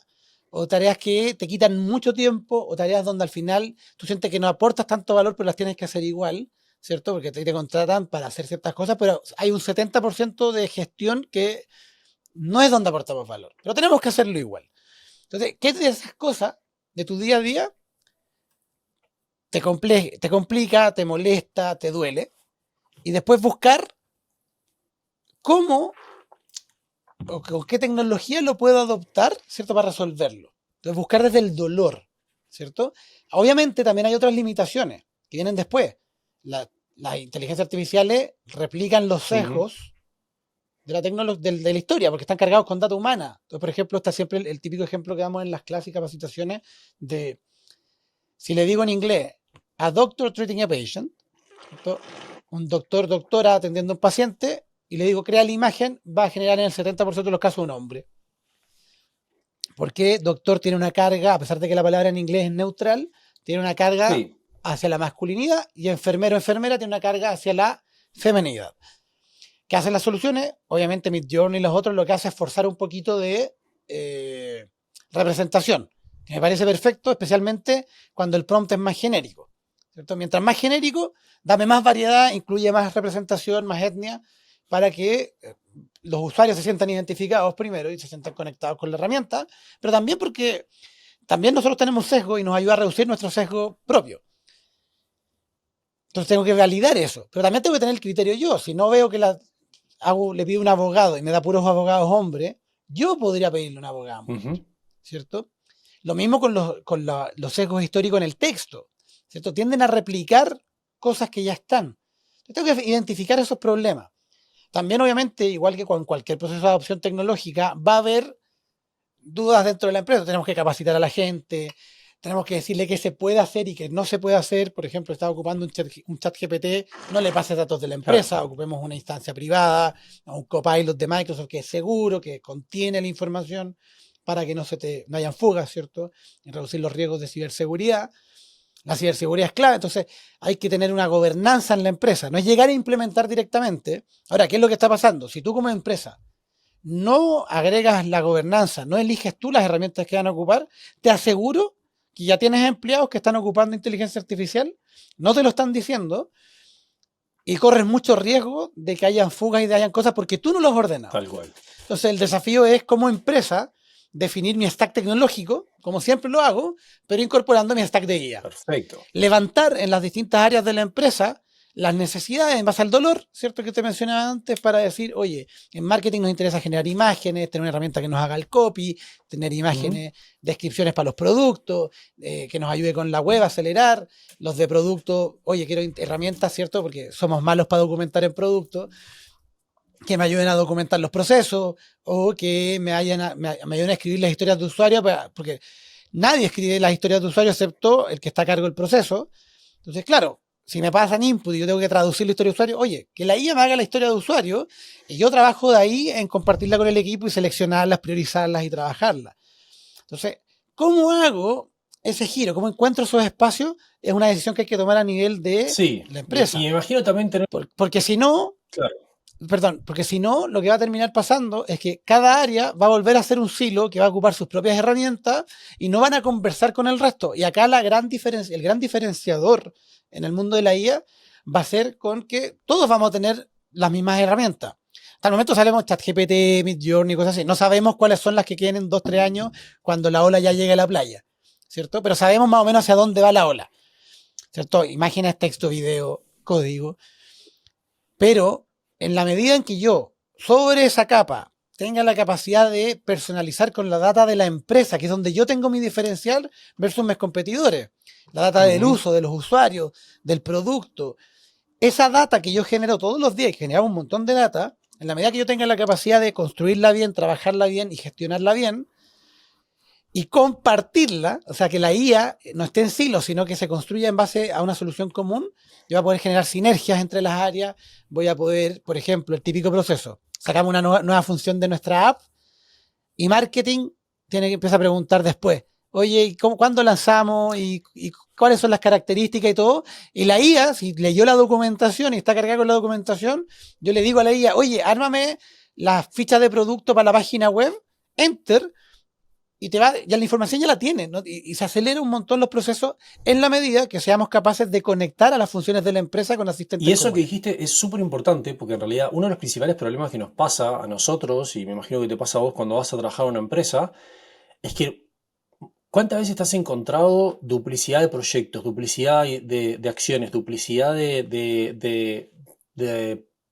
o tareas que te quitan mucho tiempo o tareas donde al final tú sientes que no aportas tanto valor pero las tienes que hacer igual, ¿cierto? Porque te contratan para hacer ciertas cosas, pero hay un 70% de gestión que no es donde aportamos valor, pero tenemos que hacerlo igual. Entonces, ¿qué de esas cosas de tu día a día te complica, te molesta, te duele? Y después buscar cómo o con qué tecnología lo puedo adoptar, ¿cierto? Para resolverlo. Entonces, buscar desde el dolor, ¿cierto? Obviamente también hay otras limitaciones que vienen después. Las inteligencias artificiales replican los Ujú. sesgos de la de la historia, porque están cargados con data humana. Entonces, por ejemplo, está siempre el típico ejemplo que damos en las clases y capacitaciones de, si le digo en inglés, a doctor treating a patient, ¿cierto? Un doctor, doctora atendiendo a un paciente, y le digo, crea la imagen, va a generar en el 70% de los casos un hombre. Porque doctor tiene una carga, a pesar de que la palabra en inglés es neutral, tiene una carga Sí, hacia la masculinidad y enfermero, enfermera tiene una carga hacia la femenidad. ¿Qué hacen las soluciones? Obviamente Midjourney y los otros lo que hace es forzar un poquito de representación, que me parece perfecto, especialmente cuando el prompt es más genérico, ¿cierto? Mientras más genérico, dame más variedad, incluye más representación, más etnia, para que los usuarios se sientan identificados primero y se sientan conectados con la herramienta, pero también porque también nosotros tenemos sesgo y nos ayuda a reducir nuestro sesgo propio. Entonces tengo que validar eso, pero también tengo que tener el criterio yo. Si no veo que le pido un abogado y me da puros abogados hombres, yo podría pedirle una abogada mujer, ujú, ¿cierto? Lo mismo con los sesgos históricos en el texto, ¿cierto? Tienden a replicar cosas que ya están. Yo tengo que identificar esos problemas. También, obviamente, igual que con cualquier proceso de adopción tecnológica, va a haber dudas dentro de la empresa. Tenemos que capacitar a la gente, tenemos que decirle qué se puede hacer y qué no se puede hacer. Por ejemplo, estaba ocupando un chat GPT, no le pases datos de la claro. empresa, ocupemos una instancia privada, un copilot de Microsoft que es seguro, que contiene la información para que no hayan fugas, ¿cierto? Y reducir los riesgos de ciberseguridad. La ciberseguridad es clave, entonces hay que tener una gobernanza en la empresa, no es llegar a implementar directamente. Ahora, ¿qué es lo que está pasando? Si tú como empresa no agregas la gobernanza, no eliges tú las herramientas que van a ocupar, te aseguro que ya tienes empleados que están ocupando inteligencia artificial, no te lo están diciendo y corres mucho riesgo de que hayan fugas y de hayan cosas porque tú no los has ordenado. Tal cual. Entonces el desafío es como empresa definir mi stack tecnológico, como siempre lo hago, pero incorporando mi stack de guía. Perfecto. Levantar en las distintas áreas de la empresa las necesidades en base al dolor, ¿cierto? Que te mencionaba antes, para decir, oye, en marketing nos interesa generar imágenes, tener una herramienta que nos haga el copy, tener imágenes, descripciones para los productos, que nos ayude con la web a acelerar, los de producto, oye, quiero herramientas, ¿cierto? Porque somos malos para documentar en producto, que me ayuden a documentar los procesos o que me ayuden a escribir las historias de usuario, porque nadie escribe las historias de usuario excepto el que está a cargo del proceso. Entonces, claro, si me pasan input y yo tengo que traducir la historia de usuario, oye, que la IA me haga la historia de usuario y yo trabajo de ahí en compartirla con el equipo y seleccionarlas, priorizarlas y trabajarlas. Entonces, ¿cómo hago ese giro? ¿Cómo encuentro esos espacios? Es una decisión que hay que tomar a nivel de la empresa. Y me imagino también tener... Porque si no, porque si no, lo que va a terminar pasando es que cada área va a volver a ser un silo que va a ocupar sus propias herramientas y no van a conversar con el resto. Y acá el gran diferenciador en el mundo de la IA va a ser con que todos vamos a tener las mismas herramientas. Hasta el momento sabemos ChatGPT, Midjourney, cosas así. No sabemos cuáles son las que queden en 2-3 años cuando la ola ya llegue a la playa, ¿cierto? Pero sabemos más o menos hacia dónde va la ola, ¿cierto? Imágenes, texto, video, código. Pero en la medida en que yo, sobre esa capa, tenga la capacidad de personalizar con la data de la empresa, que es donde yo tengo mi diferencial versus mis competidores, la data del uso, de los usuarios, del producto, esa data que yo genero todos los días, que generamos un montón de data, en la medida que yo tenga la capacidad de construirla bien, trabajarla bien y gestionarla bien, y compartirla, o sea, que la IA no esté en silos, sino que se construya en base a una solución común, yo voy a poder generar sinergias entre las áreas, voy a poder, por ejemplo, el típico proceso, sacamos una nueva función de nuestra app y marketing tiene que empezar a preguntar después, oye, ¿y cuándo lanzamos? ¿Y cuáles son las características y todo? Y la IA, si leyó la documentación y está cargada con la documentación, yo le digo a la IA, oye, ármame las fichas de producto para la página web, enter, y ya la información ya la tiene, ¿no? Y se acelera un montón los procesos en la medida que seamos capaces de conectar a las funciones de la empresa con asistentes. Y eso que dijiste es súper importante, porque en realidad uno de los principales problemas que nos pasa a nosotros, y me imagino que te pasa a vos cuando vas a trabajar en una empresa, es que ¿cuántas veces te has encontrado duplicidad de proyectos, duplicidad de acciones, duplicidad de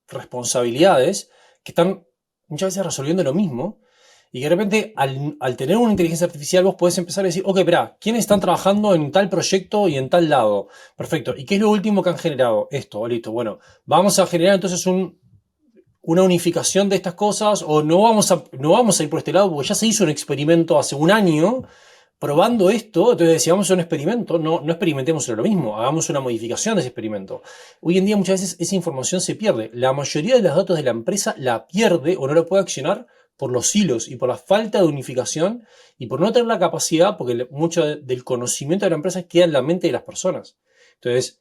responsabilidades que están muchas veces resolviendo lo mismo? Y que de repente, al tener una inteligencia artificial, vos podés empezar a decir, ok, espera, ¿quiénes están trabajando en tal proyecto y en tal lado? Perfecto. ¿Y qué es lo último que han generado? Esto, listo. Bueno, vamos a generar entonces una unificación de estas cosas, o no vamos a ir por este lado, porque ya se hizo un experimento hace un año probando esto. Entonces, si vamos a hacer un experimento, no experimentemos sobre lo mismo, hagamos una modificación de ese experimento. Hoy en día muchas veces esa información se pierde. La mayoría de los datos de la empresa la pierde o no la puede accionar por los hilos y por la falta de unificación y por no tener la capacidad, porque mucho del conocimiento de la empresa queda en la mente de las personas. Entonces,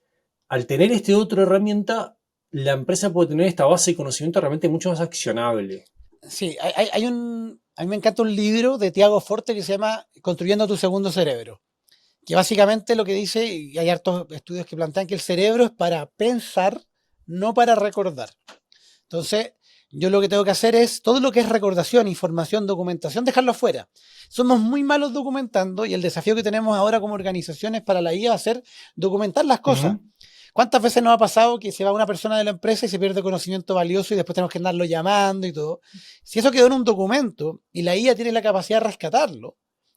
al tener esta otra herramienta, la empresa puede tener esta base de conocimiento realmente mucho más accionable. Sí, a mí me encanta un libro de Tiago Forte que se llama Construyendo tu segundo cerebro, que básicamente lo que dice, y hay hartos estudios que plantean que el cerebro es para pensar, no para recordar. Entonces, yo lo que tengo que hacer es todo lo que es recordación, información, documentación, dejarlo afuera. Somos muy malos documentando y el desafío que tenemos ahora como organizaciones para la IA va a ser documentar las cosas. ¿Cuántas veces nos ha pasado que se va una persona de la empresa y se pierde conocimiento valioso y después tenemos que andarlo llamando y todo? Si eso quedó en un documento y la IA tiene la capacidad de rescatarlo,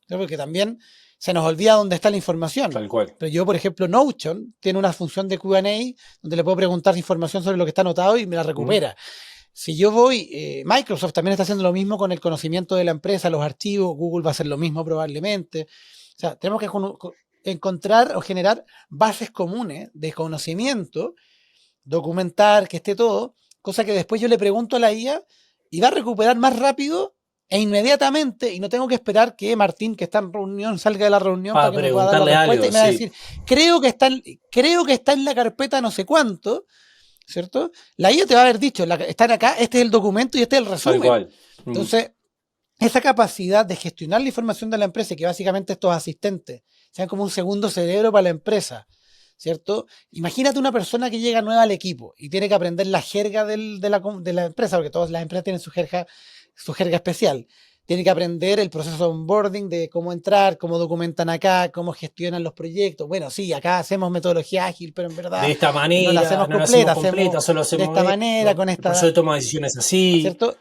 porque también se nos olvida dónde está la información. Tal cual. Pero yo, por ejemplo, Notion tiene una función de Q&A donde le puedo preguntar información sobre lo que está anotado y me la recupera. Si yo voy, Microsoft también está haciendo lo mismo con el conocimiento de la empresa, los archivos, Google va a hacer lo mismo probablemente. O sea, tenemos que encontrar o generar bases comunes de conocimiento, documentar que esté todo, cosa que después yo le pregunto a la IA y va a recuperar más rápido e inmediatamente, y no tengo que esperar que Martín, que está en reunión, salga de la reunión para que me pueda dar la respuesta, y me va a decir, creo que está en la carpeta no sé cuánto, ¿cierto? La IA te va a haber dicho, están acá, este es el documento y este es el resumen. Tal cual. Entonces, esa capacidad de gestionar la información de la empresa, y que básicamente estos asistentes sean como un segundo cerebro para la empresa, ¿cierto? Imagínate una persona que llega nueva al equipo y tiene que aprender la jerga de la empresa, porque todas las empresas tienen su jerga especial. tiene que aprender el proceso de onboarding, de cómo entrar, cómo documentan acá, cómo gestionan los proyectos. Bueno, sí, acá hacemos metodología ágil, pero en De verdad esta no la manera, hacemos no lo hacemos completa, hacemos completa, solo de hacemos esta manera, esto, con el proceso esta, de toma de decisiones así. ¿cierto?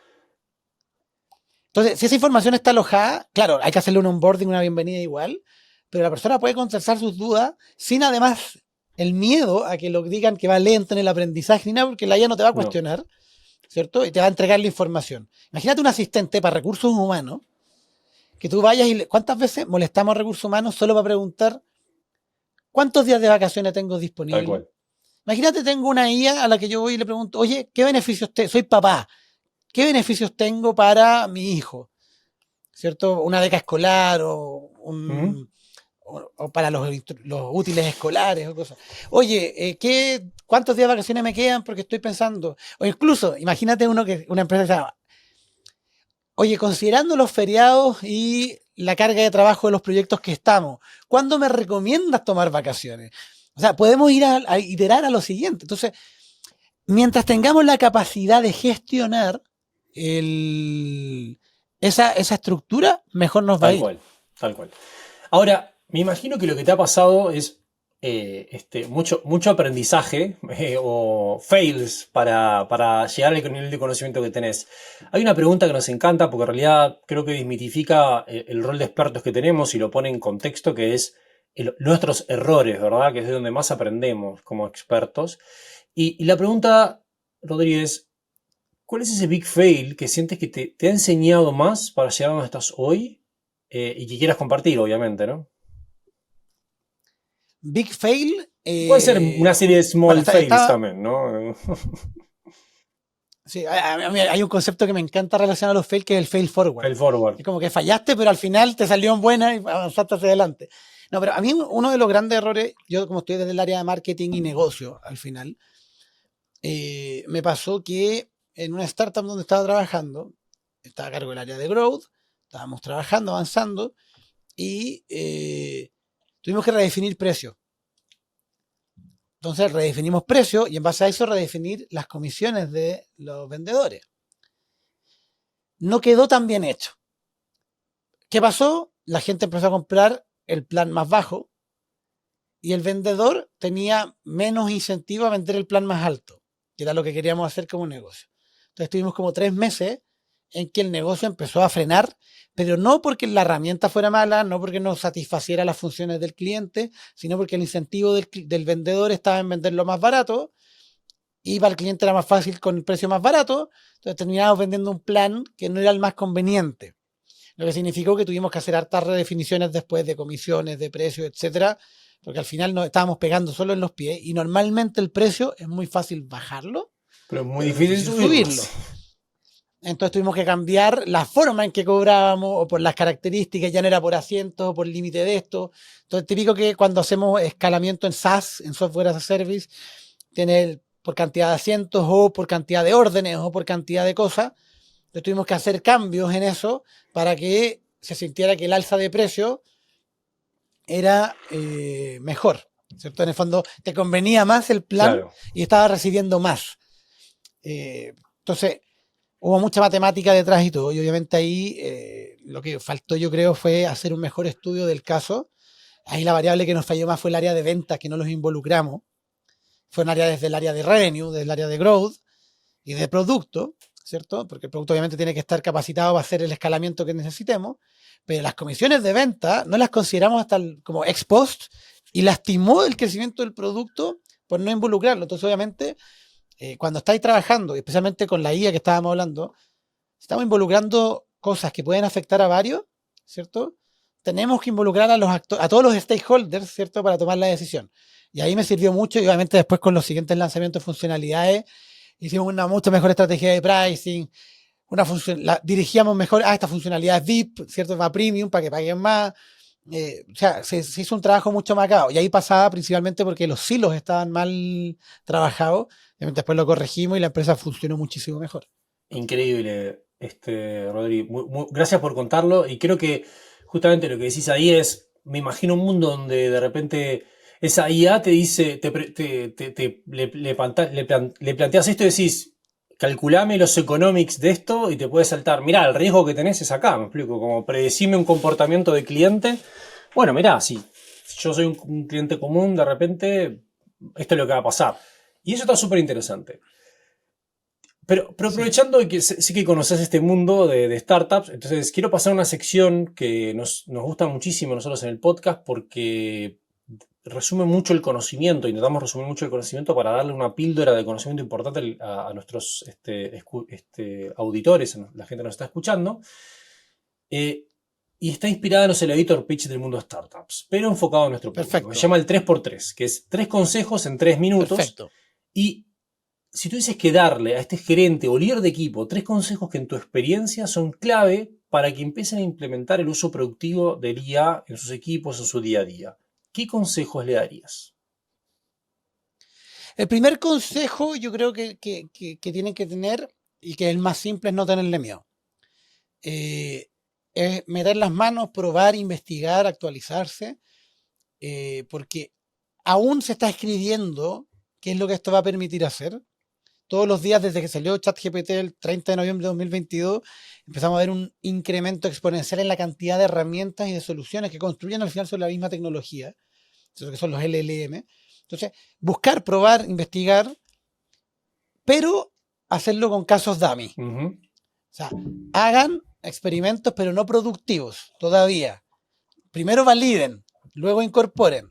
Entonces, si esa información está alojada, claro, hay que hacerle un onboarding, una bienvenida igual, pero la persona puede contestar sus dudas sin además el miedo a que lo digan que va lento en el aprendizaje ni nada, porque la IA no te va a No, cuestionar, ¿cierto? Y te va a entregar la información. Imagínate un asistente para recursos humanos, que tú vayas y ¿cuántas veces molestamos a recursos humanos solo para preguntar cuántos días de vacaciones tengo tal disponibles? cual. Imagínate, tengo una IA a la que yo voy y le pregunto, oye, ¿qué beneficios tengo? Soy papá, ¿qué beneficios tengo para mi hijo? ¿Cierto? Una beca escolar ¿Mm? o para los útiles escolares o cosas. Oye, ¿cuántos días de vacaciones me quedan? Porque estoy pensando. O incluso, imagínate una empresa que se llama, oye, considerando los feriados y la carga de trabajo de los proyectos que estamos, ¿cuándo me recomiendas tomar vacaciones? O sea, podemos ir a iterar a lo siguiente. Entonces, mientras tengamos la capacidad de gestionar el, esa estructura, mejor nos va a Tal ir. cual, tal cual. Ahora, me imagino que lo que te ha pasado es mucho aprendizaje o fails para llegar al nivel de conocimiento que tenés. Hay una pregunta que nos encanta porque en realidad creo que desmitifica el rol de expertos que tenemos y lo pone en contexto, que es nuestros errores, ¿verdad? Que es de donde más aprendemos como expertos. Y la pregunta, Rodríguez, ¿cuál es ese big fail que sientes que te ha enseñado más para llegar a donde estás hoy? Y que quieras compartir, obviamente, ¿no? Big fail. Puede ser una serie de Bueno, small fails también, ¿no? sí, a mí hay un concepto que me encanta relacionado a los fail, que es el fail forward. Fail forward. Es como que fallaste, pero al final te salió en buena y avanzaste hacia adelante. No, pero a mí uno de los grandes errores, yo como estoy desde el área de marketing y negocio al final, me pasó que en una startup donde estaba trabajando, estaba a cargo del área de growth, estábamos trabajando, avanzando, y tuvimos que redefinir precios. Entonces redefinimos precios y en base a eso redefinir las comisiones de los vendedores. No quedó tan bien hecho. ¿Qué pasó? La gente empezó a comprar el plan más bajo y el vendedor tenía menos incentivo a vender el plan más alto, que era lo que queríamos hacer como negocio. Entonces tuvimos como 3 meses en que el negocio empezó a frenar, pero no porque la herramienta fuera mala, no porque no satisfaciera las funciones del cliente, sino porque el incentivo del vendedor estaba en vender lo más barato y para el cliente era más fácil con el precio más barato, entonces terminamos vendiendo un plan que no era el más conveniente, lo que significó que tuvimos que hacer hartas redefiniciones después de comisiones, de precios, etcétera, porque al final nos estábamos pegando solo en los pies y normalmente el precio es muy fácil bajarlo, Pero es muy pero es difícil difícil subirlos. subirlo. Entonces tuvimos que cambiar la forma en que cobrábamos o por las características, ya no era por asientos o por límite de esto. Entonces, típico que cuando hacemos escalamiento en SaaS, en Software as a Service, tiene por cantidad de asientos o por cantidad de órdenes o por cantidad de cosas. Entonces, tuvimos que hacer cambios en eso para que se sintiera que el alza de precio era mejor, ¿cierto? En el fondo te convenía más el plan Claro. y estaba recibiendo más. Entonces, hubo mucha matemática detrás y todo, y obviamente ahí lo que faltó yo creo fue hacer un mejor estudio del caso. Ahí la variable que nos falló más fue el área de ventas, que no los involucramos. Fue un área desde el área de revenue, desde el área de growth y de producto, ¿cierto? Porque el producto obviamente tiene que estar capacitado para hacer el escalamiento que necesitemos, pero las comisiones de venta no las consideramos hasta como ex post y lastimó el crecimiento del producto por no involucrarlo. Entonces obviamente cuando estáis trabajando, especialmente con la IA que estábamos hablando, estamos involucrando cosas que pueden afectar a varios, ¿cierto? Tenemos que involucrar a todos los stakeholders, ¿cierto? Para tomar la decisión. Y ahí me sirvió mucho y obviamente después con los siguientes lanzamientos de funcionalidades hicimos una mucho mejor estrategia de pricing, dirigíamos mejor a esta funcionalidad es VIP, ¿cierto? Va premium para que paguen más. O sea, se hizo un trabajo mucho más acabado. Y ahí pasaba principalmente porque los silos estaban mal trabajados. Después lo corregimos y la empresa funcionó muchísimo mejor. Increíble, Rodri. Gracias por contarlo. Y creo que justamente lo que decís ahí es, me imagino un mundo donde de repente esa IA te dice, le planteas esto y decís, calculame los economics de esto y te puede saltar, mirá, el riesgo que tenés es acá, me explico, como predecime un comportamiento de cliente. Bueno, mirá, si yo soy un cliente común, de repente, esto es lo que va a pasar. Y eso está súper interesante. Pero Sí. aprovechando de que sí que conoces este mundo de startups, entonces quiero pasar a una sección que nos gusta muchísimo nosotros en el podcast porque resume mucho el conocimiento, intentamos resumir mucho el conocimiento para darle una píldora de conocimiento importante a nuestros auditores, a la gente que nos está escuchando. Eh, y está inspirada en los elevator pitch del mundo de startups, pero enfocado a nuestro público. Se Perfecto, llama el 3x3, que es 3 consejos en 3 minutos. perfecto. Y si tú dices que darle a este gerente o líder de equipo 3 consejos que en tu experiencia son clave para que empiecen a implementar el uso productivo del IA en sus equipos, en su día a día, ¿qué consejos le darías? El primer consejo yo creo que tienen que tener, y que es el más simple, es no tenerle miedo. Es meter las manos, probar, investigar, actualizarse, porque aún se está escribiendo qué es lo que esto va a permitir hacer. Todos los días desde que salió ChatGPT el 30 de noviembre de 2022, empezamos a ver un incremento exponencial en la cantidad de herramientas y de soluciones que construyen al final sobre la misma tecnología, que son los LLM. Entonces, buscar, probar, investigar, pero hacerlo con casos dummy. Uh-huh. O sea, hagan experimentos, pero no productivos todavía. Primero validen, luego incorporen,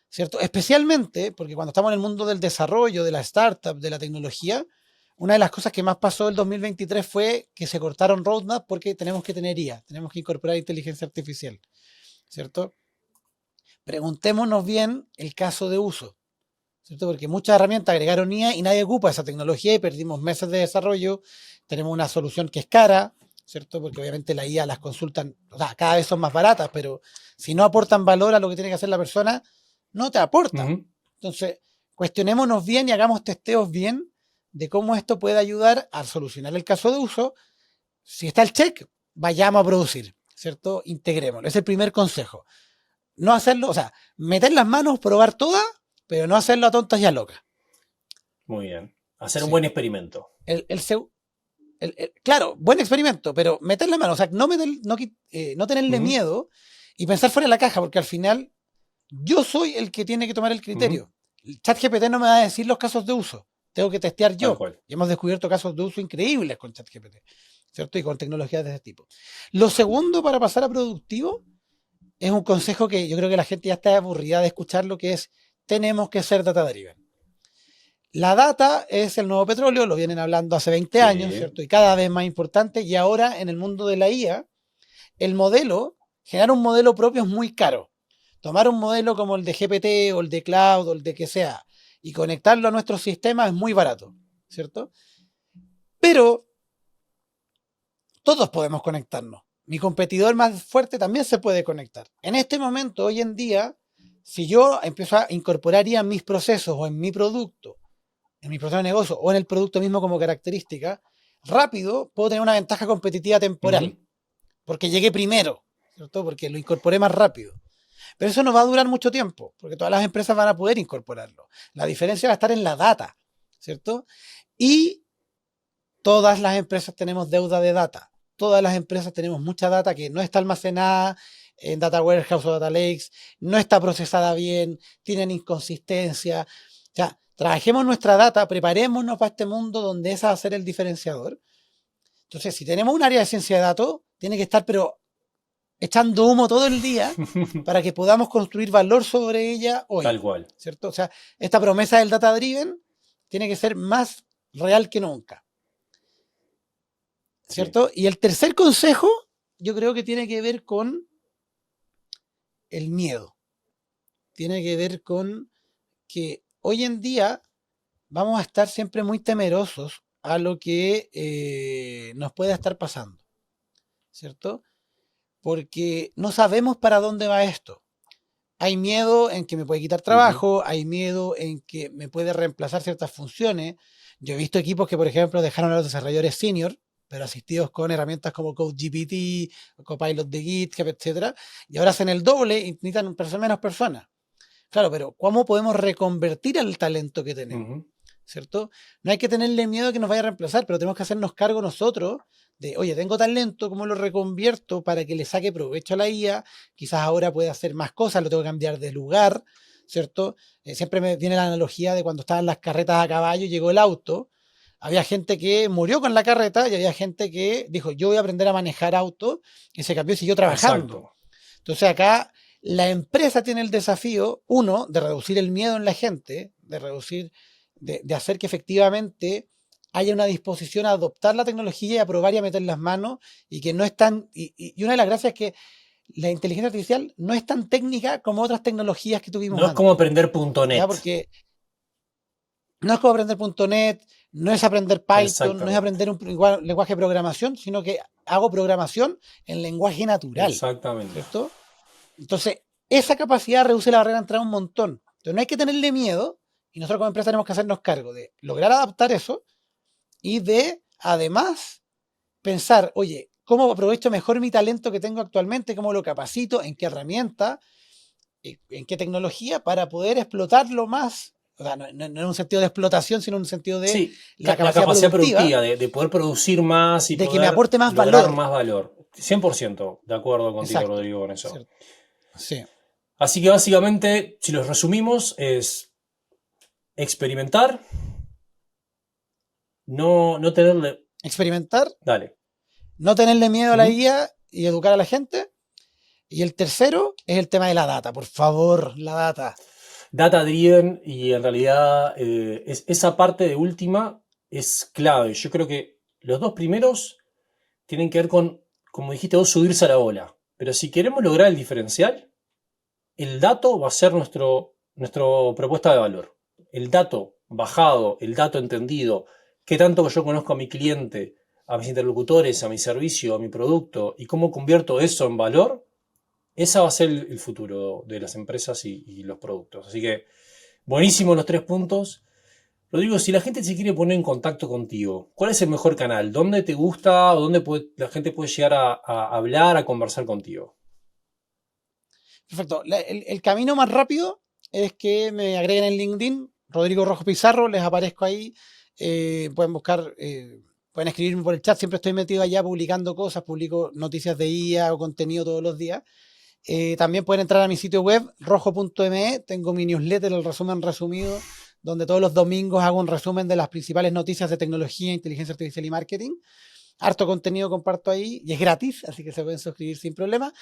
¿cierto? Especialmente porque cuando estamos en el mundo del desarrollo, de la startup, de la tecnología, una de las cosas que más pasó el 2023 fue que se cortaron roadmaps porque tenemos que tener IA, tenemos que incorporar inteligencia artificial, ¿cierto? Preguntémonos bien el caso de uso, ¿cierto? Porque muchas herramientas agregaron IA y nadie ocupa esa tecnología y perdimos meses de desarrollo. Tenemos una solución que es cara, ¿cierto? Porque obviamente la IA las consultan, o sea, cada vez son más baratas, pero si no aportan valor a lo que tiene que hacer la persona, no te aportan. Uh-huh. Entonces, cuestionémonos bien y hagamos testeos bien de cómo esto puede ayudar a solucionar el caso de uso. Si está el check, vayamos a producir, ¿cierto? Integrémoslo. Es el primer consejo. No hacerlo, o sea, meter las manos, probar todas, pero no hacerlo a tontas y a locas. Muy bien. Hacer un Sí. buen experimento. Claro, buen experimento, pero meter la mano, o sea, no tenerle Uh-huh. miedo y pensar fuera de la caja, porque al final yo soy el que tiene que tomar el Uh-huh. criterio. El ChatGPT no me va a decir los casos de uso, tengo que testear Tal yo. cual. Y hemos descubierto casos de uso increíbles con ChatGPT, ¿cierto? Y con tecnologías de ese tipo. Lo segundo para pasar a productivo es un consejo que yo creo que la gente ya está aburrida de escucharlo, que es tenemos que ser data driven. La data es el nuevo petróleo, lo vienen hablando hace 20 años, Sí. ¿cierto? Y cada vez más importante. Y ahora en el mundo de la IA, el modelo, generar un modelo propio es muy caro. Tomar un modelo como el de GPT o el de Cloud o el de que sea y conectarlo a nuestros sistemas es muy barato, ¿cierto? Pero todos podemos conectarnos. Mi competidor más fuerte también se puede conectar. En este momento, hoy en día, si yo empiezo a incorporar IA en mis procesos o en mi producto, en mi proceso de negocio o en el producto mismo como característica, rápido puedo tener una ventaja competitiva Uh-huh. temporal, porque llegué primero, ¿cierto? Porque lo incorporé más rápido. Pero eso no va a durar mucho tiempo, porque todas las empresas van a poder incorporarlo. La diferencia va a estar en la data, ¿cierto? Y todas las empresas tenemos deuda de data. Todas las empresas tenemos mucha data que no está almacenada en Data Warehouse o Data Lakes, no está procesada bien, tienen inconsistencia. O sea, trabajemos nuestra data, preparémonos para este mundo donde esa va a ser el diferenciador. Entonces, si tenemos un área de ciencia de datos, tiene que estar, pero echando humo todo el día para que podamos construir valor sobre ella Tal hoy, cual. ¿cierto? O sea, esta promesa del data driven tiene que ser más real que nunca, Sí. ¿cierto? Y el tercer consejo, yo creo que tiene que ver con el miedo. Tiene que ver con que hoy en día vamos a estar siempre muy temerosos a lo que nos pueda estar pasando, ¿cierto? Porque no sabemos para dónde va esto. Hay miedo en que me puede quitar Uh-huh. trabajo, hay miedo en que me puede reemplazar ciertas funciones. Yo he visto equipos que, por ejemplo, dejaron a los desarrolladores senior, pero asistidos con herramientas como CodeGPT, Copilot de GitHub, etcétera, y ahora hacen el doble y necesitan menos personas. Claro, pero ¿cómo podemos reconvertir el talento que tenemos? Uh-huh. ¿cierto? No hay que tenerle miedo a que nos vaya a reemplazar, pero tenemos que hacernos cargo nosotros de, oye, tengo talento, ¿cómo lo reconvierto para que le saque provecho a la IA? Quizás ahora pueda hacer más cosas, lo tengo que cambiar de lugar, ¿cierto? Siempre me viene la analogía de cuando estaban las carretas a caballo y llegó el auto. Había gente que murió con la carreta y había gente que dijo, yo voy a aprender a manejar auto y se cambió y siguió trabajando. Exacto. Entonces acá la empresa tiene el desafío, uno, de reducir el miedo en la gente, de reducir, de hacer que efectivamente haya una disposición a adoptar la tecnología y a probar y a meter las manos y que no es tan, y una de las gracias es que la inteligencia artificial no es tan técnica como otras tecnologías que tuvimos No es como antes, aprender ¿ya? .NET. Porque no es como aprender .NET, no es aprender Python, no es Exactamente. aprender un lenguaje de programación, sino que hago programación en lenguaje natural, Exactamente. ¿cierto? Entonces, esa capacidad reduce la barrera de entrada un montón. Entonces, no hay que tenerle miedo y nosotros como empresa tenemos que hacernos cargo de lograr adaptar eso y de, además, pensar, oye, ¿cómo aprovecho mejor mi talento que tengo actualmente? ¿Cómo lo capacito? ¿En qué herramienta? ¿En qué tecnología? Para poder explotarlo más. O sea, no en un sentido de explotación, sino en un sentido de Sí, la la capacidad capacidad productiva, productiva de poder producir más y de que me poder aporte más lograr valor. más valor. 100% de acuerdo contigo, Exacto. Rodrigo, con eso. ¿Cierto? Sí. Así que básicamente, si los resumimos, es experimentar, no tenerle... Experimentar, Dale. no tenerle miedo a la Ujú. IA y educar a la gente. Y el tercero es el tema de la data. Por favor, la data. Data driven y en realidad esa parte de última es clave. Yo creo que los dos primeros tienen que ver con, como dijiste vos, subirse a la ola. Pero si queremos lograr el diferencial, el dato va a ser nuestra propuesta de valor. El dato bajado, el dato entendido, qué tanto yo conozco a mi cliente, a mis interlocutores, a mi servicio, a mi producto y cómo convierto eso en valor, esa va a ser el futuro de las empresas y los productos. Así que buenísimo los 3 puntos. Rodrigo, si la gente se quiere poner en contacto contigo, ¿cuál es el mejor canal? ¿Dónde te gusta o dónde la gente puede llegar a hablar, a conversar contigo? Perfecto. El camino más rápido es que me agreguen en LinkedIn, Rodrigo Rojo Pizarro, les aparezco ahí. Pueden buscar, pueden escribirme por el chat. Siempre estoy metido allá publicando cosas, publico noticias de IA o contenido todos los días. También pueden entrar a mi sitio web, rojo.me. Tengo mi newsletter, el resumen resumido, donde todos los domingos hago un resumen de las principales noticias de tecnología, inteligencia artificial y marketing. Harto contenido comparto ahí y es gratis, así que se pueden suscribir sin problema.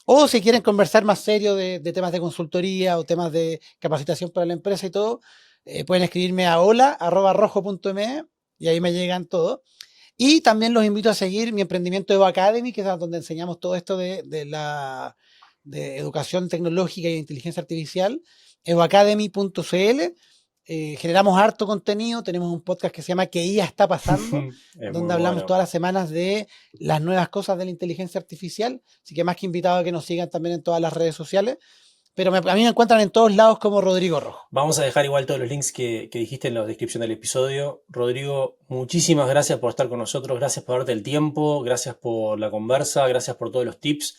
O si quieren conversar más serio de temas de consultoría o temas de capacitación para la empresa y todo, pueden escribirme a hola@rojo.me y ahí me llegan todo. Y también los invito a seguir mi emprendimiento Evo Academy, que es donde enseñamos todo esto de educación tecnológica y de inteligencia artificial, evoacademy.cl. Generamos harto contenido, tenemos un podcast que se llama ¿Qué IA está pasando?, Es muy donde hablamos bueno. todas las semanas de las nuevas cosas de la inteligencia artificial, así que más que invitado a que nos sigan también en todas las redes sociales, pero a mí me encuentran en todos lados como Rodrigo Rojo. Vamos a dejar igual todos los links que dijiste en la descripción del episodio. Rodrigo, muchísimas gracias por estar con nosotros, gracias por darte el tiempo, gracias por la conversa, gracias por todos los tips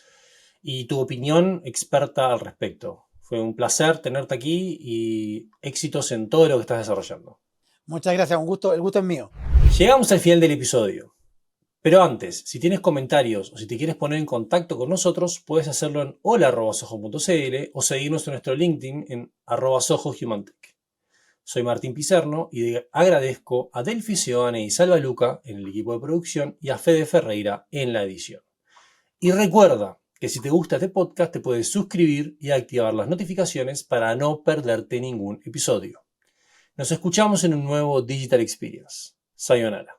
y tu opinión experta al respecto. Fue un placer tenerte aquí y éxitos en todo lo que estás desarrollando. Muchas gracias, un gusto, el gusto es mío. Llegamos al final del episodio. Pero antes, si tienes comentarios o si te quieres poner en contacto con nosotros, puedes hacerlo en hola@sojo.cl o seguirnos en nuestro LinkedIn en @sojohumantech. Soy Martín Pizerno y agradezco a Delphi Seoane y Salva Luca en el equipo de producción y a Fede Ferreira en la edición. Y recuerda que si te gusta este podcast te puedes suscribir y activar las notificaciones para no perderte ningún episodio. Nos escuchamos en un nuevo Digital Experience. Sayonara.